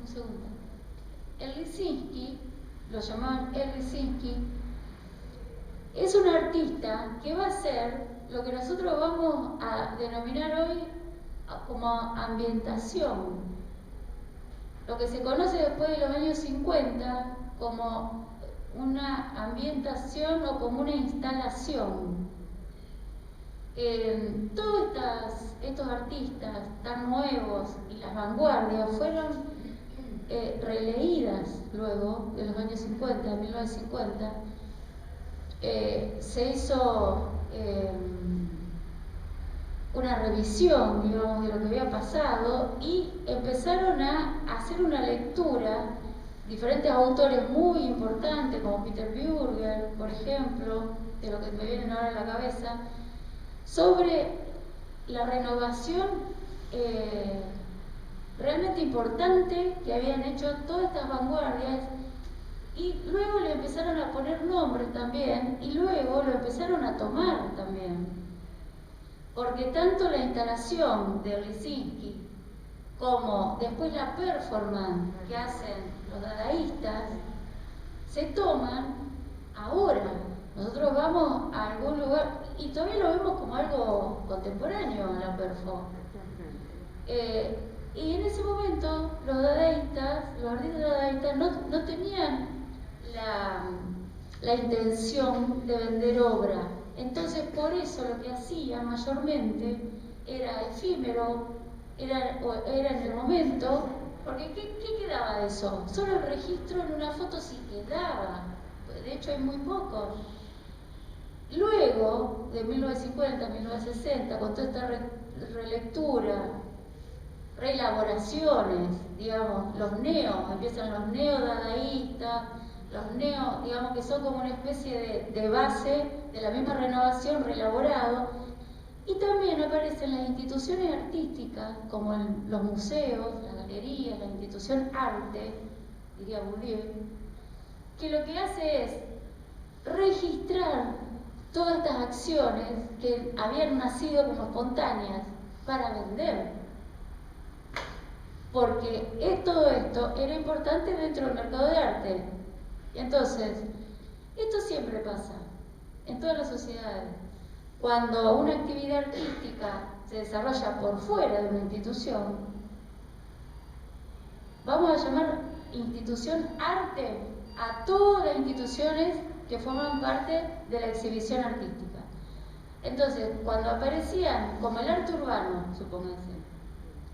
Un segundo. El Lisinski, lo llamaban el Lisinski, es un artista que va a ser lo que nosotros vamos a denominar hoy como ambientación, lo que se conoce después de los años 50 como una ambientación o como una instalación. Todos estos artistas tan nuevos y las vanguardias fueron releídas luego de los años 50, 1950. Se hizo una revisión, digamos, de lo que había pasado, y empezaron a hacer una lectura, diferentes autores muy importantes como Peter Bürger, por ejemplo, de lo que me vienen ahora a la cabeza, sobre la renovación realmente importante que habían hecho todas estas vanguardias, y luego le empezaron a poner nombres también, y luego lo empezaron a tomar también, porque tanto la instalación de Lisinski como después la performance que hacen los dadaístas se toman ahora. Nosotros vamos a algún lugar y todavía lo vemos como algo contemporáneo en la performance. Y en ese momento los dadaístas, los artistas dadaístas no tenían la intención de vender obra. Entonces por eso lo que hacían mayormente era efímero, era en el momento, porque ¿qué quedaba de eso? Solo el registro en una foto sí quedaba, de hecho hay muy poco. Luego, de 1950, 1960, con toda esta relectura, reelaboraciones, digamos, empiezan los neodadaístas, los digamos que son como una especie de base de la misma renovación reelaborado, y también aparecen las instituciones artísticas, como los museos, las galerías, la institución arte, diría Bourdieu, que lo que hace es registrar todas estas acciones que habían nacido como espontáneas para vender, porque todo esto era importante dentro del mercado de arte. Y entonces, esto siempre pasa en todas las sociedades. Cuando una actividad artística se desarrolla por fuera de una institución, vamos a llamar institución arte a todas las instituciones que forman parte de la exhibición artística. Entonces, cuando aparecían, como el arte urbano, supónganse,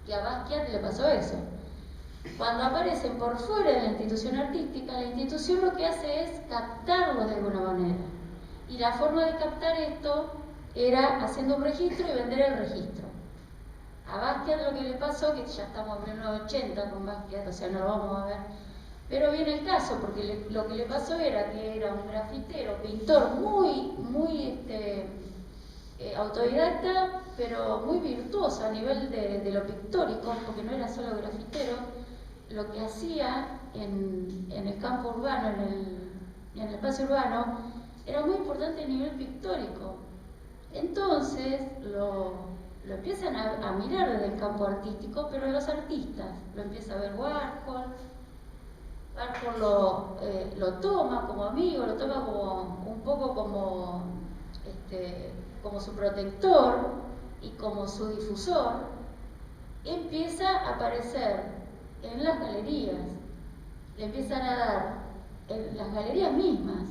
que a Basquiat le pasó eso, cuando aparecen por fuera de la institución artística, la institución lo que hace es captarlos de alguna manera. Y la forma de captar esto era haciendo un registro y vender el registro. A Basquiat lo que le pasó, que ya estamos en 1980 con Basquiat, o sea, no lo vamos a ver, pero viene el caso, porque lo que le pasó era que era un grafitero, pintor muy autodidacta, pero muy virtuoso a nivel de lo pictórico, porque no era solo grafitero. Lo que hacía en el campo urbano, en el espacio urbano, era muy importante a nivel pictórico. Entonces lo empiezan a mirar desde el campo artístico, pero los artistas lo empieza a ver Warhol lo toma como amigo, lo toma como un poco como su protector, y como su difusor, empieza a aparecer en las galerías. Le empiezan a dar en las galerías mismas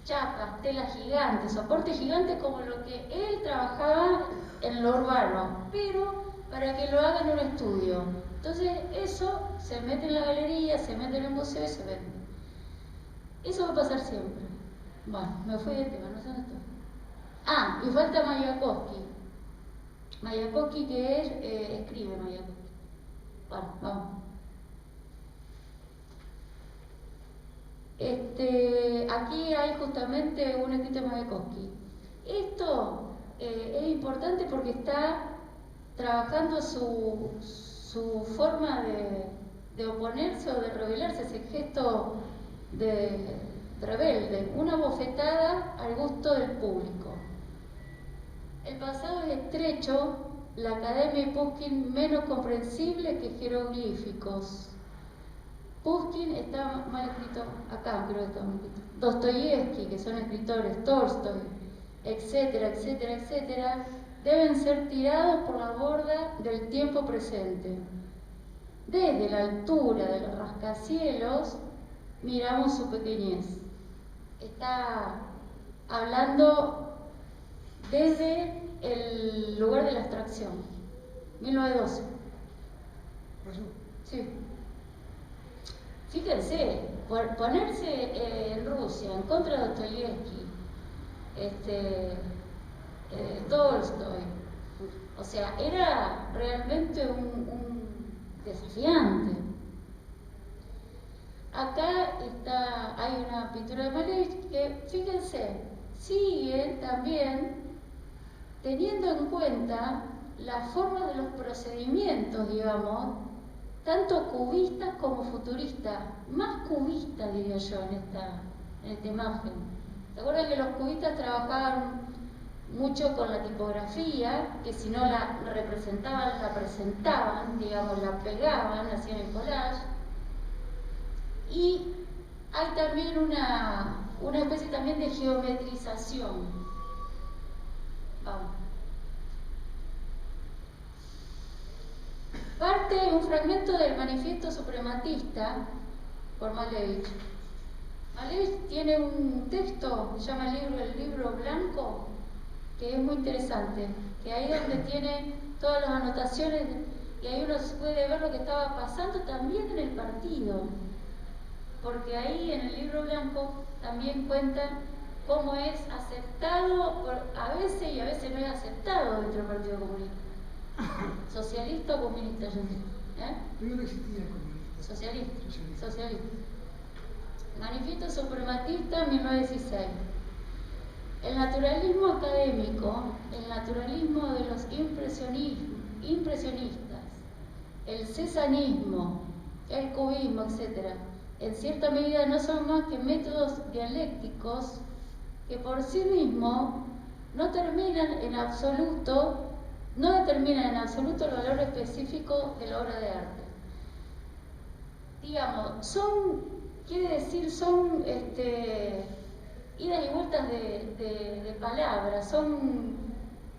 chapas, telas gigantes, soportes gigantes como lo que él trabajaba en lo urbano, pero para que lo haga en un estudio. Entonces eso se mete en la galería, se mete en el museo y se vende. Eso va a pasar siempre. Bueno, me fui de tema, no sé dónde estoy. Ah, y falta Mayakovsky. Mayakovsky que es, escribe Mayakovsky. Bueno, vamos. Aquí hay justamente un escrito de Mayakovsky. Esto es importante porque está trabajando su forma de oponerse o de rebelarse, ese gesto de rebelde, una bofetada al gusto del público. El pasado es estrecho, la academia y Pushkin menos comprensible que jeroglíficos. Pushkin está mal escrito, acá creo que está mal escrito. Dostoyevsky, que son escritores, Tolstoy, etcétera, etcétera, etcétera, deben ser tirados por la borda del tiempo presente. Desde la altura de los rascacielos miramos su pequeñez. Está hablando desde el lugar de la abstracción. 1912. Sí. Fíjense, por ponerse en Rusia en contra de Dostoyevsky, Tolstoy, o sea, era realmente un desafiante. Acá hay una pintura de Malevich que, fíjense, sigue también teniendo en cuenta la forma de los procedimientos, digamos, tanto cubistas como futuristas, más cubistas diría yo en esta imagen. ¿Se acuerdan que los cubistas trabajaban mucho con la tipografía, que si no la representaban, la presentaban, digamos, la pegaban, hacían el collage? Y hay también una especie también de geometrización. Vamos. Parte un fragmento del manifiesto suprematista por Malevich. Malevich tiene un texto, se llama el libro blanco, que es muy interesante, que ahí donde tiene todas las anotaciones y ahí uno puede ver lo que estaba pasando también en el partido, porque ahí en el libro blanco también cuenta cómo es aceptado a veces y a veces no es aceptado dentro del Partido Comunista. ¿Socialista o comunista? Pero no existía comunista. Socialista. Manifiesto suprematista 1916. El naturalismo académico, el naturalismo de los impresionistas, el cesanismo, el cubismo, etc., en cierta medida no son más que métodos dialécticos que por sí mismos no determinan en absoluto el valor específico de la obra de arte. Digamos, son idas y vueltas de palabras, son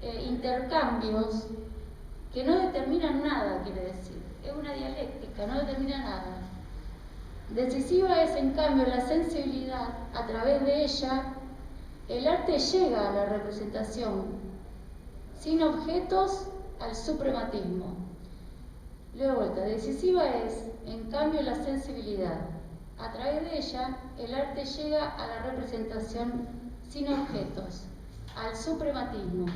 intercambios que no determinan nada, quiere decir. Es una dialéctica, no determina nada. Decisiva es, en cambio, la sensibilidad. A través de ella, el arte llega a la representación, sin objetos, al suprematismo. Leo de vuelta. Decisiva es, en cambio, la sensibilidad. A través de ella, el arte llega a la representación sin objetos, al suprematismo.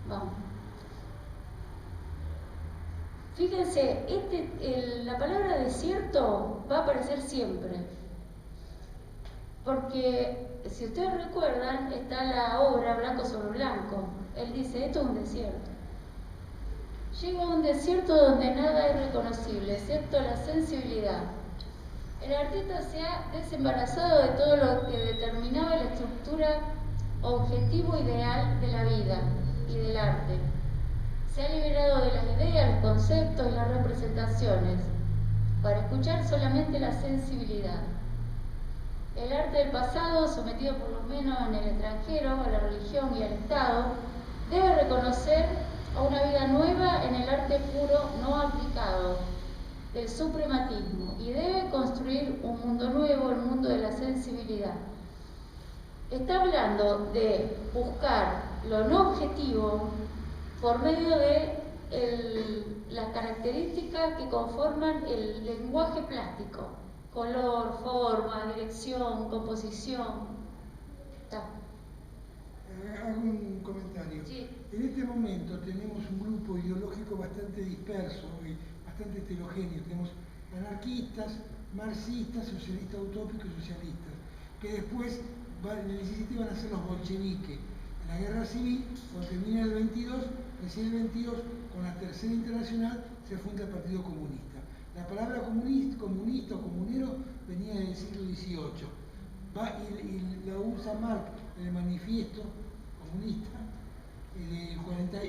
Vamos. Fíjense, la palabra desierto va a aparecer siempre. Porque, si ustedes recuerdan, está la obra Blanco sobre Blanco. Él dice, esto es un desierto. Llega a un desierto donde nada es reconocible, excepto la sensibilidad. El artista se ha desembarazado de todo lo que determinaba la estructura objetivo ideal de la vida y del arte. Se ha liberado de las ideas, los conceptos y las representaciones para escuchar solamente la sensibilidad. El arte del pasado, sometido por lo menos en el extranjero a la religión y al Estado, debe reconocer a una vida nueva en el arte puro no aplicado del suprematismo y debe construir un mundo nuevo, el mundo de la sensibilidad. Está hablando de buscar lo no objetivo por medio de las características que conforman el lenguaje plástico: color, forma, dirección, composición. Hago un comentario. Sí. En este momento tenemos un grupo ideológico bastante disperso y bastante heterogéneo. Tenemos anarquistas, marxistas, socialistas utópicos y socialistas, que después en el 17 van a ser los bolcheviques. En la guerra civil, cuando termina el 22, recién el 22, con la Tercera Internacional, se funda el Partido Comunista. La palabra comunista o comunero venía del siglo XVIII. Y la usa Marx en el manifiesto comunista de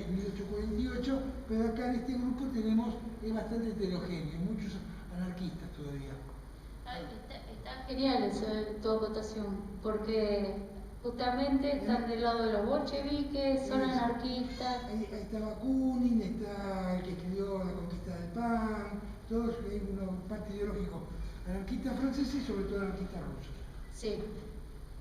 1848, pero acá en este grupo es bastante heterogéneo, muchos anarquistas todavía. Está genial eso de tu votación, porque justamente están del lado de los bolcheviques, son anarquistas. Ahí está Bakunin, está el que escribió La conquista del pan, todos hay una parte ideológico, anarquistas franceses y sobre todo anarquistas rusos. Sí,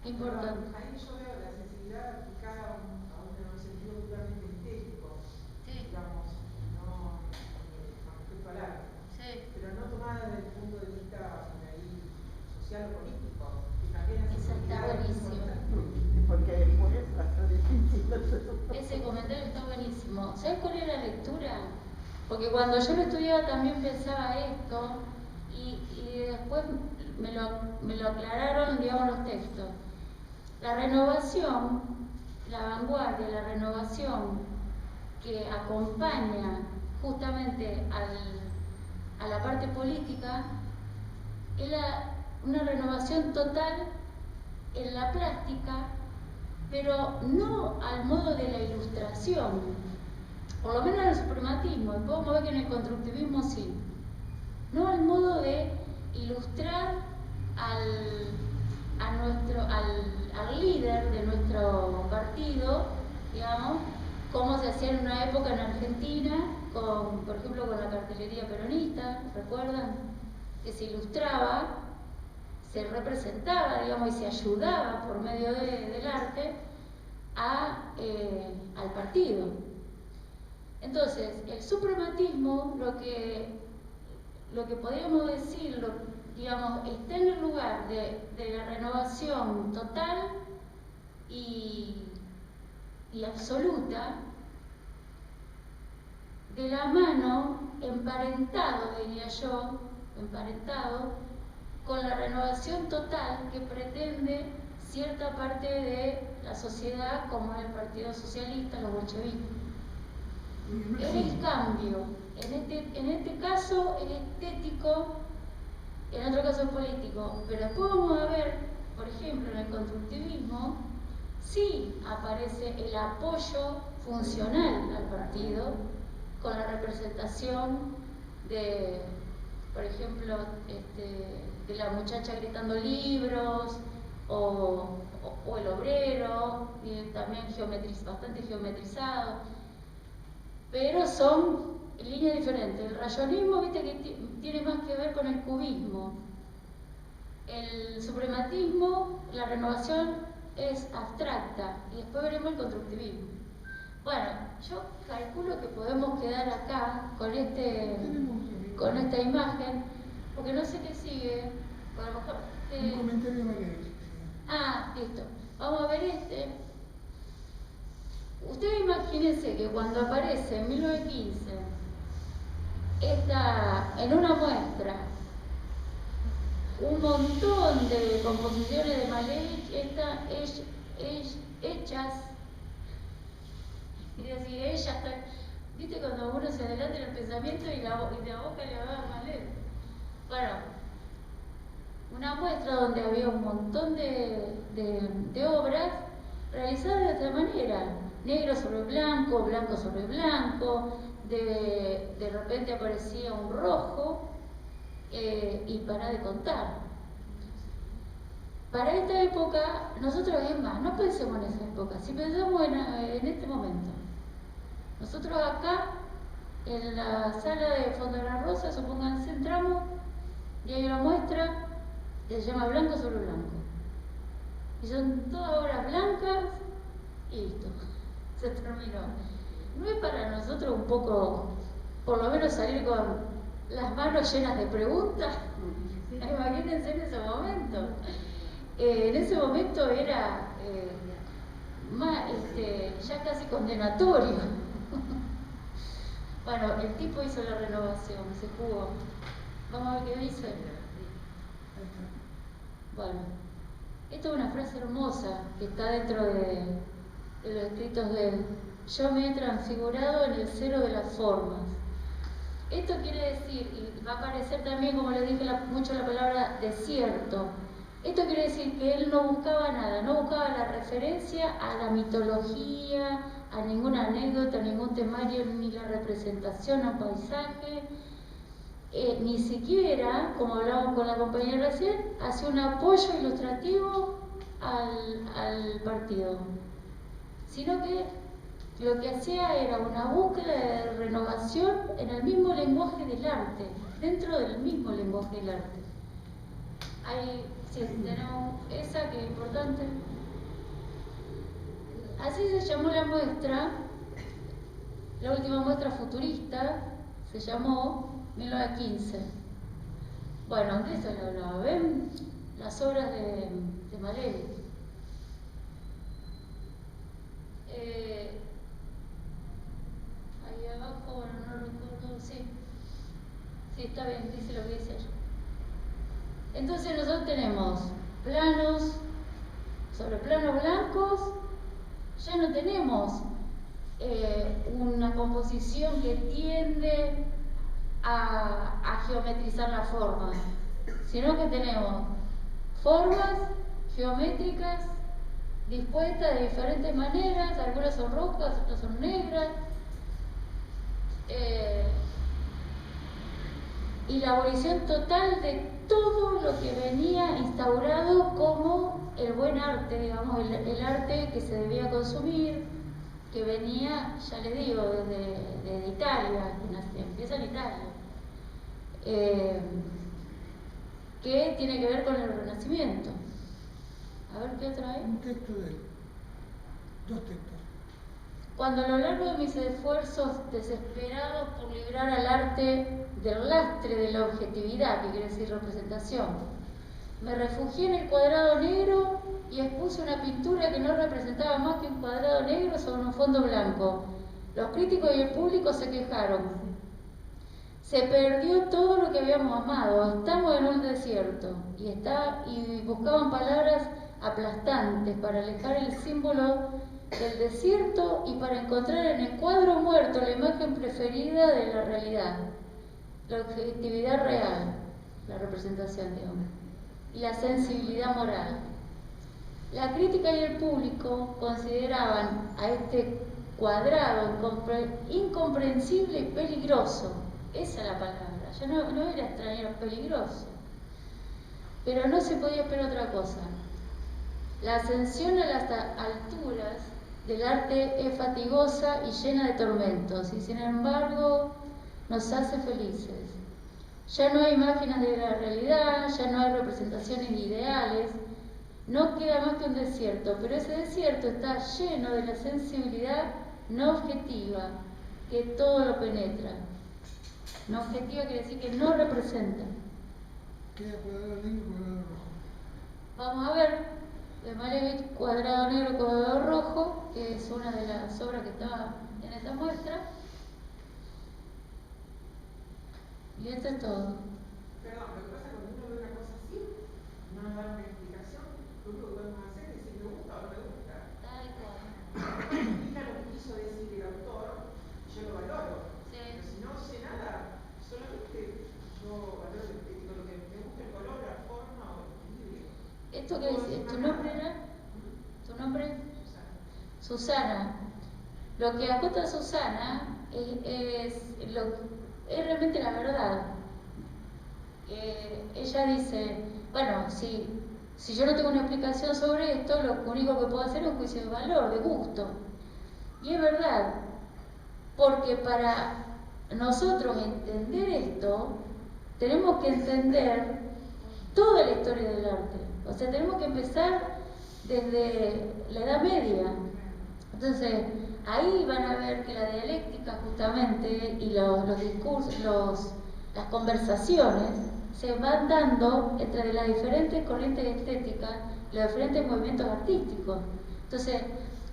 importante. Ahí yo veo la sensibilidad aplicada a un sentido puramente estético, Sí. digamos, no con respecto al arte, Sí. pero no tomada desde el punto de vista por ahí, social o político, que también es Está buenísimo. Porque después va a ser difícil. Ese comentario está buenísimo. ¿Sabes cuál es la lectura? Porque cuando yo lo estudiaba también pensaba esto y después me lo aclararon, digamos, los textos. La renovación, la vanguardia, la renovación que acompaña justamente a la parte política es una renovación total en la plástica, pero no al modo de la ilustración, por lo menos en el suprematismo, y podemos ver que en el constructivismo sí, no al modo de ilustrar al líder de nuestro partido, digamos, como se hacía en una época en Argentina, por ejemplo con la cartelería peronista, ¿recuerdan? Que se ilustraba, se representaba, digamos, y se ayudaba por medio del arte al partido. Entonces, el suprematismo, lo que podríamos decir, digamos, está en el lugar de la renovación total y absoluta, de la mano, emparentado, diría yo, con la renovación total que pretende cierta parte de la sociedad, como es el Partido Socialista, los bolcheviques. Es el cambio. En este caso es estético, en otro caso es político, pero después vamos a ver, por ejemplo, en el constructivismo, sí aparece el apoyo funcional al partido, con la representación de, por ejemplo, de la muchacha gritando libros, o el obrero, y también bastante geometrizado, pero son líneas diferentes. El rayonismo, viste, que tiene más que ver con el cubismo. El suprematismo, la renovación es abstracta, y después veremos el constructivismo. Bueno, yo calculo que podemos quedar acá con esta imagen, porque no sé qué sigue. A lo mejor, un comentario breve. listo. Vamos a ver Ustedes imagínense que cuando aparece en 1915 en una muestra un montón de composiciones de Malevich hechas, y decir, viste cuando uno se adelanta en el pensamiento y la boca le va a Malevich. Bueno, una muestra donde había un montón de obras realizadas de otra manera, negro sobre blanco, blanco sobre blanco, de repente aparecía un rojo, y para de contar. Para esta época, nosotros, es más, no pensemos en esa época, si pensamos en este momento, Nosotros acá, en la sala de Fondo de la Rosa, supónganse, entramos y hay una muestra que se llama Blanco sobre Blanco. Y son todas obras blancas y listo, se terminó. ¿No es para nosotros un poco, por lo menos, salir con las manos llenas de preguntas? Imagínense en ese momento. En ese momento era ya casi condenatorio. Bueno, el tipo hizo la renovación, se jugó. Vamos a ver qué dice. Bueno, esta es una frase hermosa que está dentro de los escritos de él. Yo me he transfigurado en el cero de las formas. Esto quiere decir, y va a aparecer también, como les dije, mucho la palabra desierto. Esto quiere decir que él no buscaba nada, no buscaba la referencia a la mitología, a ninguna anécdota, a ningún temario, ni la representación a un paisaje, ni siquiera, como hablábamos con la compañera recién, hacía un apoyo ilustrativo al partido, sino que lo que hacía era una búsqueda de renovación en el mismo lenguaje del arte, dentro del mismo lenguaje del arte. Sí, tenemos esa que es importante. Así se llamó la muestra, la última muestra futurista, se llamó 1915. Bueno, de eso le hablaba. ¿Ven? Las obras de Malevich. Ahí abajo, bueno, no recuerdo, sí, está bien, dice lo que dice allá. Entonces nosotros tenemos planos sobre planos blancos, ya no tenemos una composición que tiende a geometrizar las formas, sino que tenemos formas geométricas dispuestas de diferentes maneras, algunas son rojas, otras son negras, y la abolición total de todo lo que venía instaurado como el buen arte, digamos, el arte que se debía consumir, que venía, ya les digo, desde Italia, empieza en Italia, que tiene que ver con el Renacimiento. A ver qué otra hay. Un texto de él, 2 textos. Cuando a lo largo de mis esfuerzos desesperados por librar al arte del lastre de la objetividad, que quiere decir representación, me refugié en el cuadrado negro y expuse una pintura que no representaba más que un cuadrado negro sobre un fondo blanco. Los críticos y el público se quejaron. Se perdió todo lo que habíamos amado, estamos en un desierto. Y buscaban palabras aplastantes para alejar el símbolo del desierto y para encontrar en el cuadro muerto la imagen preferida de la realidad, la objetividad real, la representación, digamos, y la sensibilidad moral. La crítica y el público consideraban a este cuadrado incomprensible y peligroso. Esa es la palabra, ya no era extraño, peligroso. Pero no se podía esperar otra cosa. La ascensión a las alturas del arte es fatigosa y llena de tormentos, y sin embargo nos hace felices. Ya no hay imágenes de la realidad, ya no hay representaciones ideales, no queda más que un desierto, pero ese desierto está lleno de la sensibilidad no objetiva que todo lo penetra. No objetiva quiere decir que no representa. Queda cuadrado negro, cuadrado rojo. Vamos a ver de Malevich, cuadrado negro, cuadrado rojo, que es una de las obras que estaba en esta muestra. Y esto es todo. Perdón, lo que pasa cuando uno ve una cosa así, no nos da una explicación, lo único que podemos hacer es decir me gusta o no me gusta. Tal cual. Explica lo que quiso decir el autor, yo lo valoro. Sí. Pero si no sé nada, solamente yo valoro lo que me gusta el color, la forma o el equilibrio. ¿Esto qué dice? ¿Tu nombre era? ¿Tu nombre? Susana. Lo que acota Susana es realmente la verdad. Ella dice, bueno, si yo no tengo una explicación sobre esto, lo único que puedo hacer es un juicio de valor, de gusto. Y es verdad, porque para nosotros entender esto, tenemos que entender toda la historia del arte. O sea, tenemos que empezar desde la Edad Media. Entonces, ahí van a ver que la dialéctica justamente y los discursos, las conversaciones se van dando entre las diferentes corrientes estéticas, los diferentes movimientos artísticos. Entonces,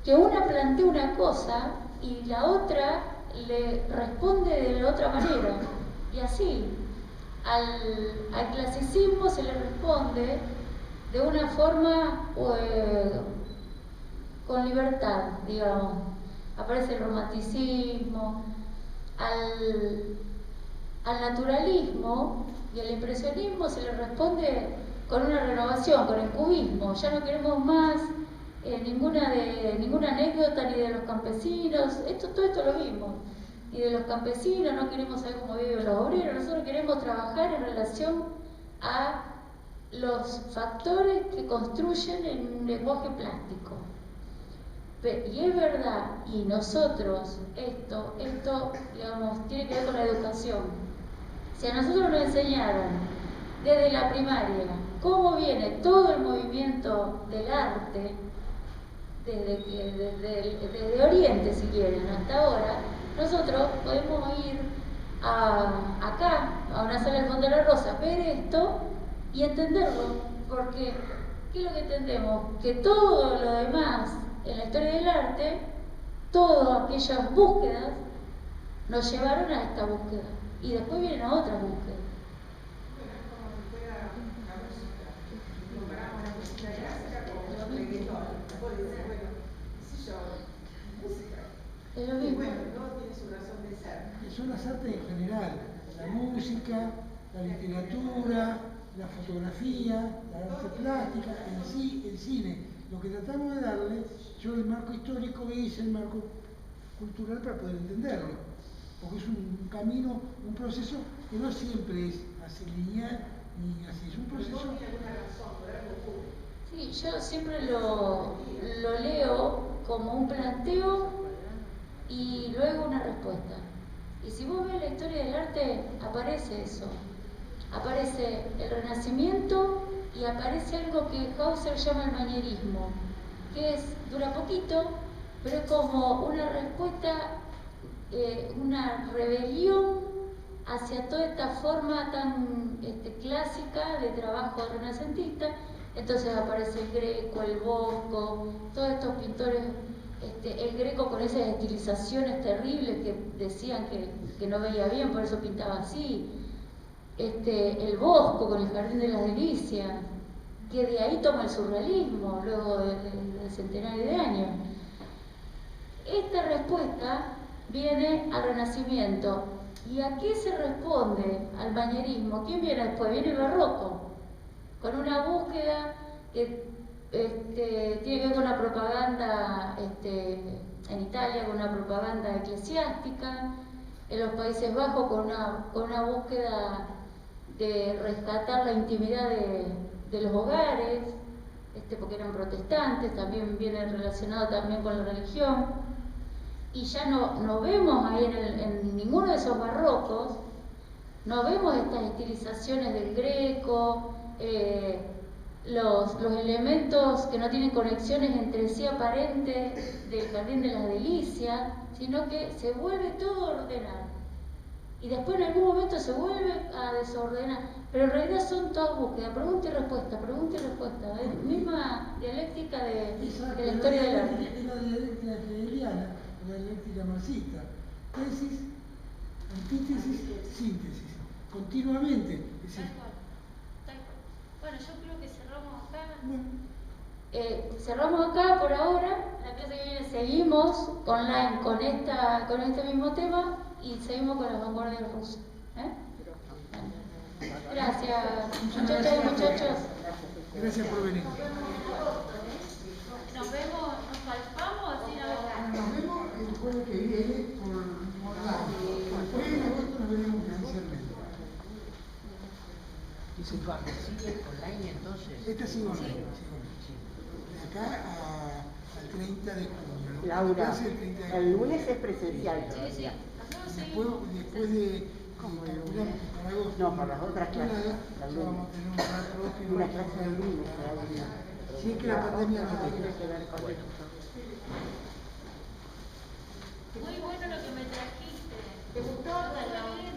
que una plantea una cosa y la otra le responde de la otra manera. Y así, al clasicismo se le responde de una forma con libertad, digamos. Aparece el romanticismo, al naturalismo y al impresionismo se le responde con una renovación, con el cubismo. Ya no queremos más ninguna anécdota ni de los campesinos, todo esto lo vimos, y de los campesinos, no queremos saber cómo viven los obreros, nosotros queremos trabajar en relación a los factores que construyen en un lenguaje plástico. Y es verdad, y nosotros, esto, digamos, tiene que ver con la educación. Si a nosotros nos enseñaron desde la primaria cómo viene todo el movimiento del arte, desde Oriente, si quieren, hasta ahora, nosotros podemos ir acá, a una sala del Fondo de la Rosa, ver esto y entenderlo, porque ¿qué es lo que entendemos? Que todo lo demás en la historia del arte, todas aquellas búsquedas nos llevaron a esta búsqueda y después vienen a otras búsquedas. Bueno, es como si fuera la música. Comparamos la música clásica con el reggaetón. Vos decís, bueno, qué sé yo, música. Es lo Y mismo. bueno, todo tiene su razón de ser. Son las artes en general, la música, la literatura, la fotografía, la arte plástica, en sí, el cine. Lo que tratamos de darle, yo el marco histórico es el marco cultural para poder entenderlo, porque es un camino, un proceso que no siempre es así lineal ni así, es un proceso. No tiene alguna razón, por algo ocurre. Sí, yo siempre lo leo como un planteo y luego una respuesta. Y si vos ves la historia del arte, aparece eso. Aparece el Renacimiento y aparece algo que Hauser llama el manierismo, que dura poquito, pero es como una respuesta, una rebelión hacia toda esta forma tan clásica de trabajo renacentista. Entonces aparece el Greco, el Bosco, todos estos pintores, el Greco con esas estilizaciones terribles que decían que no veía bien, por eso pintaba así. El Bosco con el Jardín de las Delicias, que de ahí toma el surrealismo luego del centenario de años. Esta respuesta viene al Renacimiento. ¿Y a qué se responde al manierismo? ¿Quién viene después? Viene el Barroco, con una búsqueda que tiene que ver con la propaganda en Italia, con una propaganda eclesiástica, en los Países Bajos con una búsqueda de rescatar la intimidad de los hogares, porque eran protestantes, también viene relacionado también con la religión, y ya no vemos ahí en ninguno de esos barrocos, no vemos estas estilizaciones del Greco, los elementos que no tienen conexiones entre sí aparentes del Jardín de las Delicias, sino que se vuelve todo ordenado. Y después en algún momento se vuelve a desordenar, pero en realidad son todas búsquedas, pregunta y respuesta, es misma dialéctica de la historia del arte. Es la dialéctica hegeliana, la dialéctica marxista, tesis, antítesis, síntesis, continuamente. Es decir, Tal cual. Bueno, yo creo que cerramos acá. Cerramos acá por ahora. La clase que viene seguimos online con este mismo tema y seguimos con las vanguardias rusas. Gracias, muchachas y muchachos. gracias por venir. Nos vemos, nos palpamos, así Nos vemos el jueves que viene por radio. Después en agosto nos veremos presencialmente. Dice Pablo, ¿sigue online entonces? Esta sigue online. De acá al 30 de junio. ¿No? Laura, Clase el 30 de el junio. lunes es presencial Sí, sí. todavía. Nosotros Después, seguimos. después de ¿Cómo el calculamos lunes? que para agosto No, para las otras clases, ya el lunes. vamos a tener un plan próximo Una para clase del lunes, Laura. Sí, que la pandemia no tiene tiene que ver con esto. Muy bueno lo que me trajiste. ¿Te gustó? Tómalo.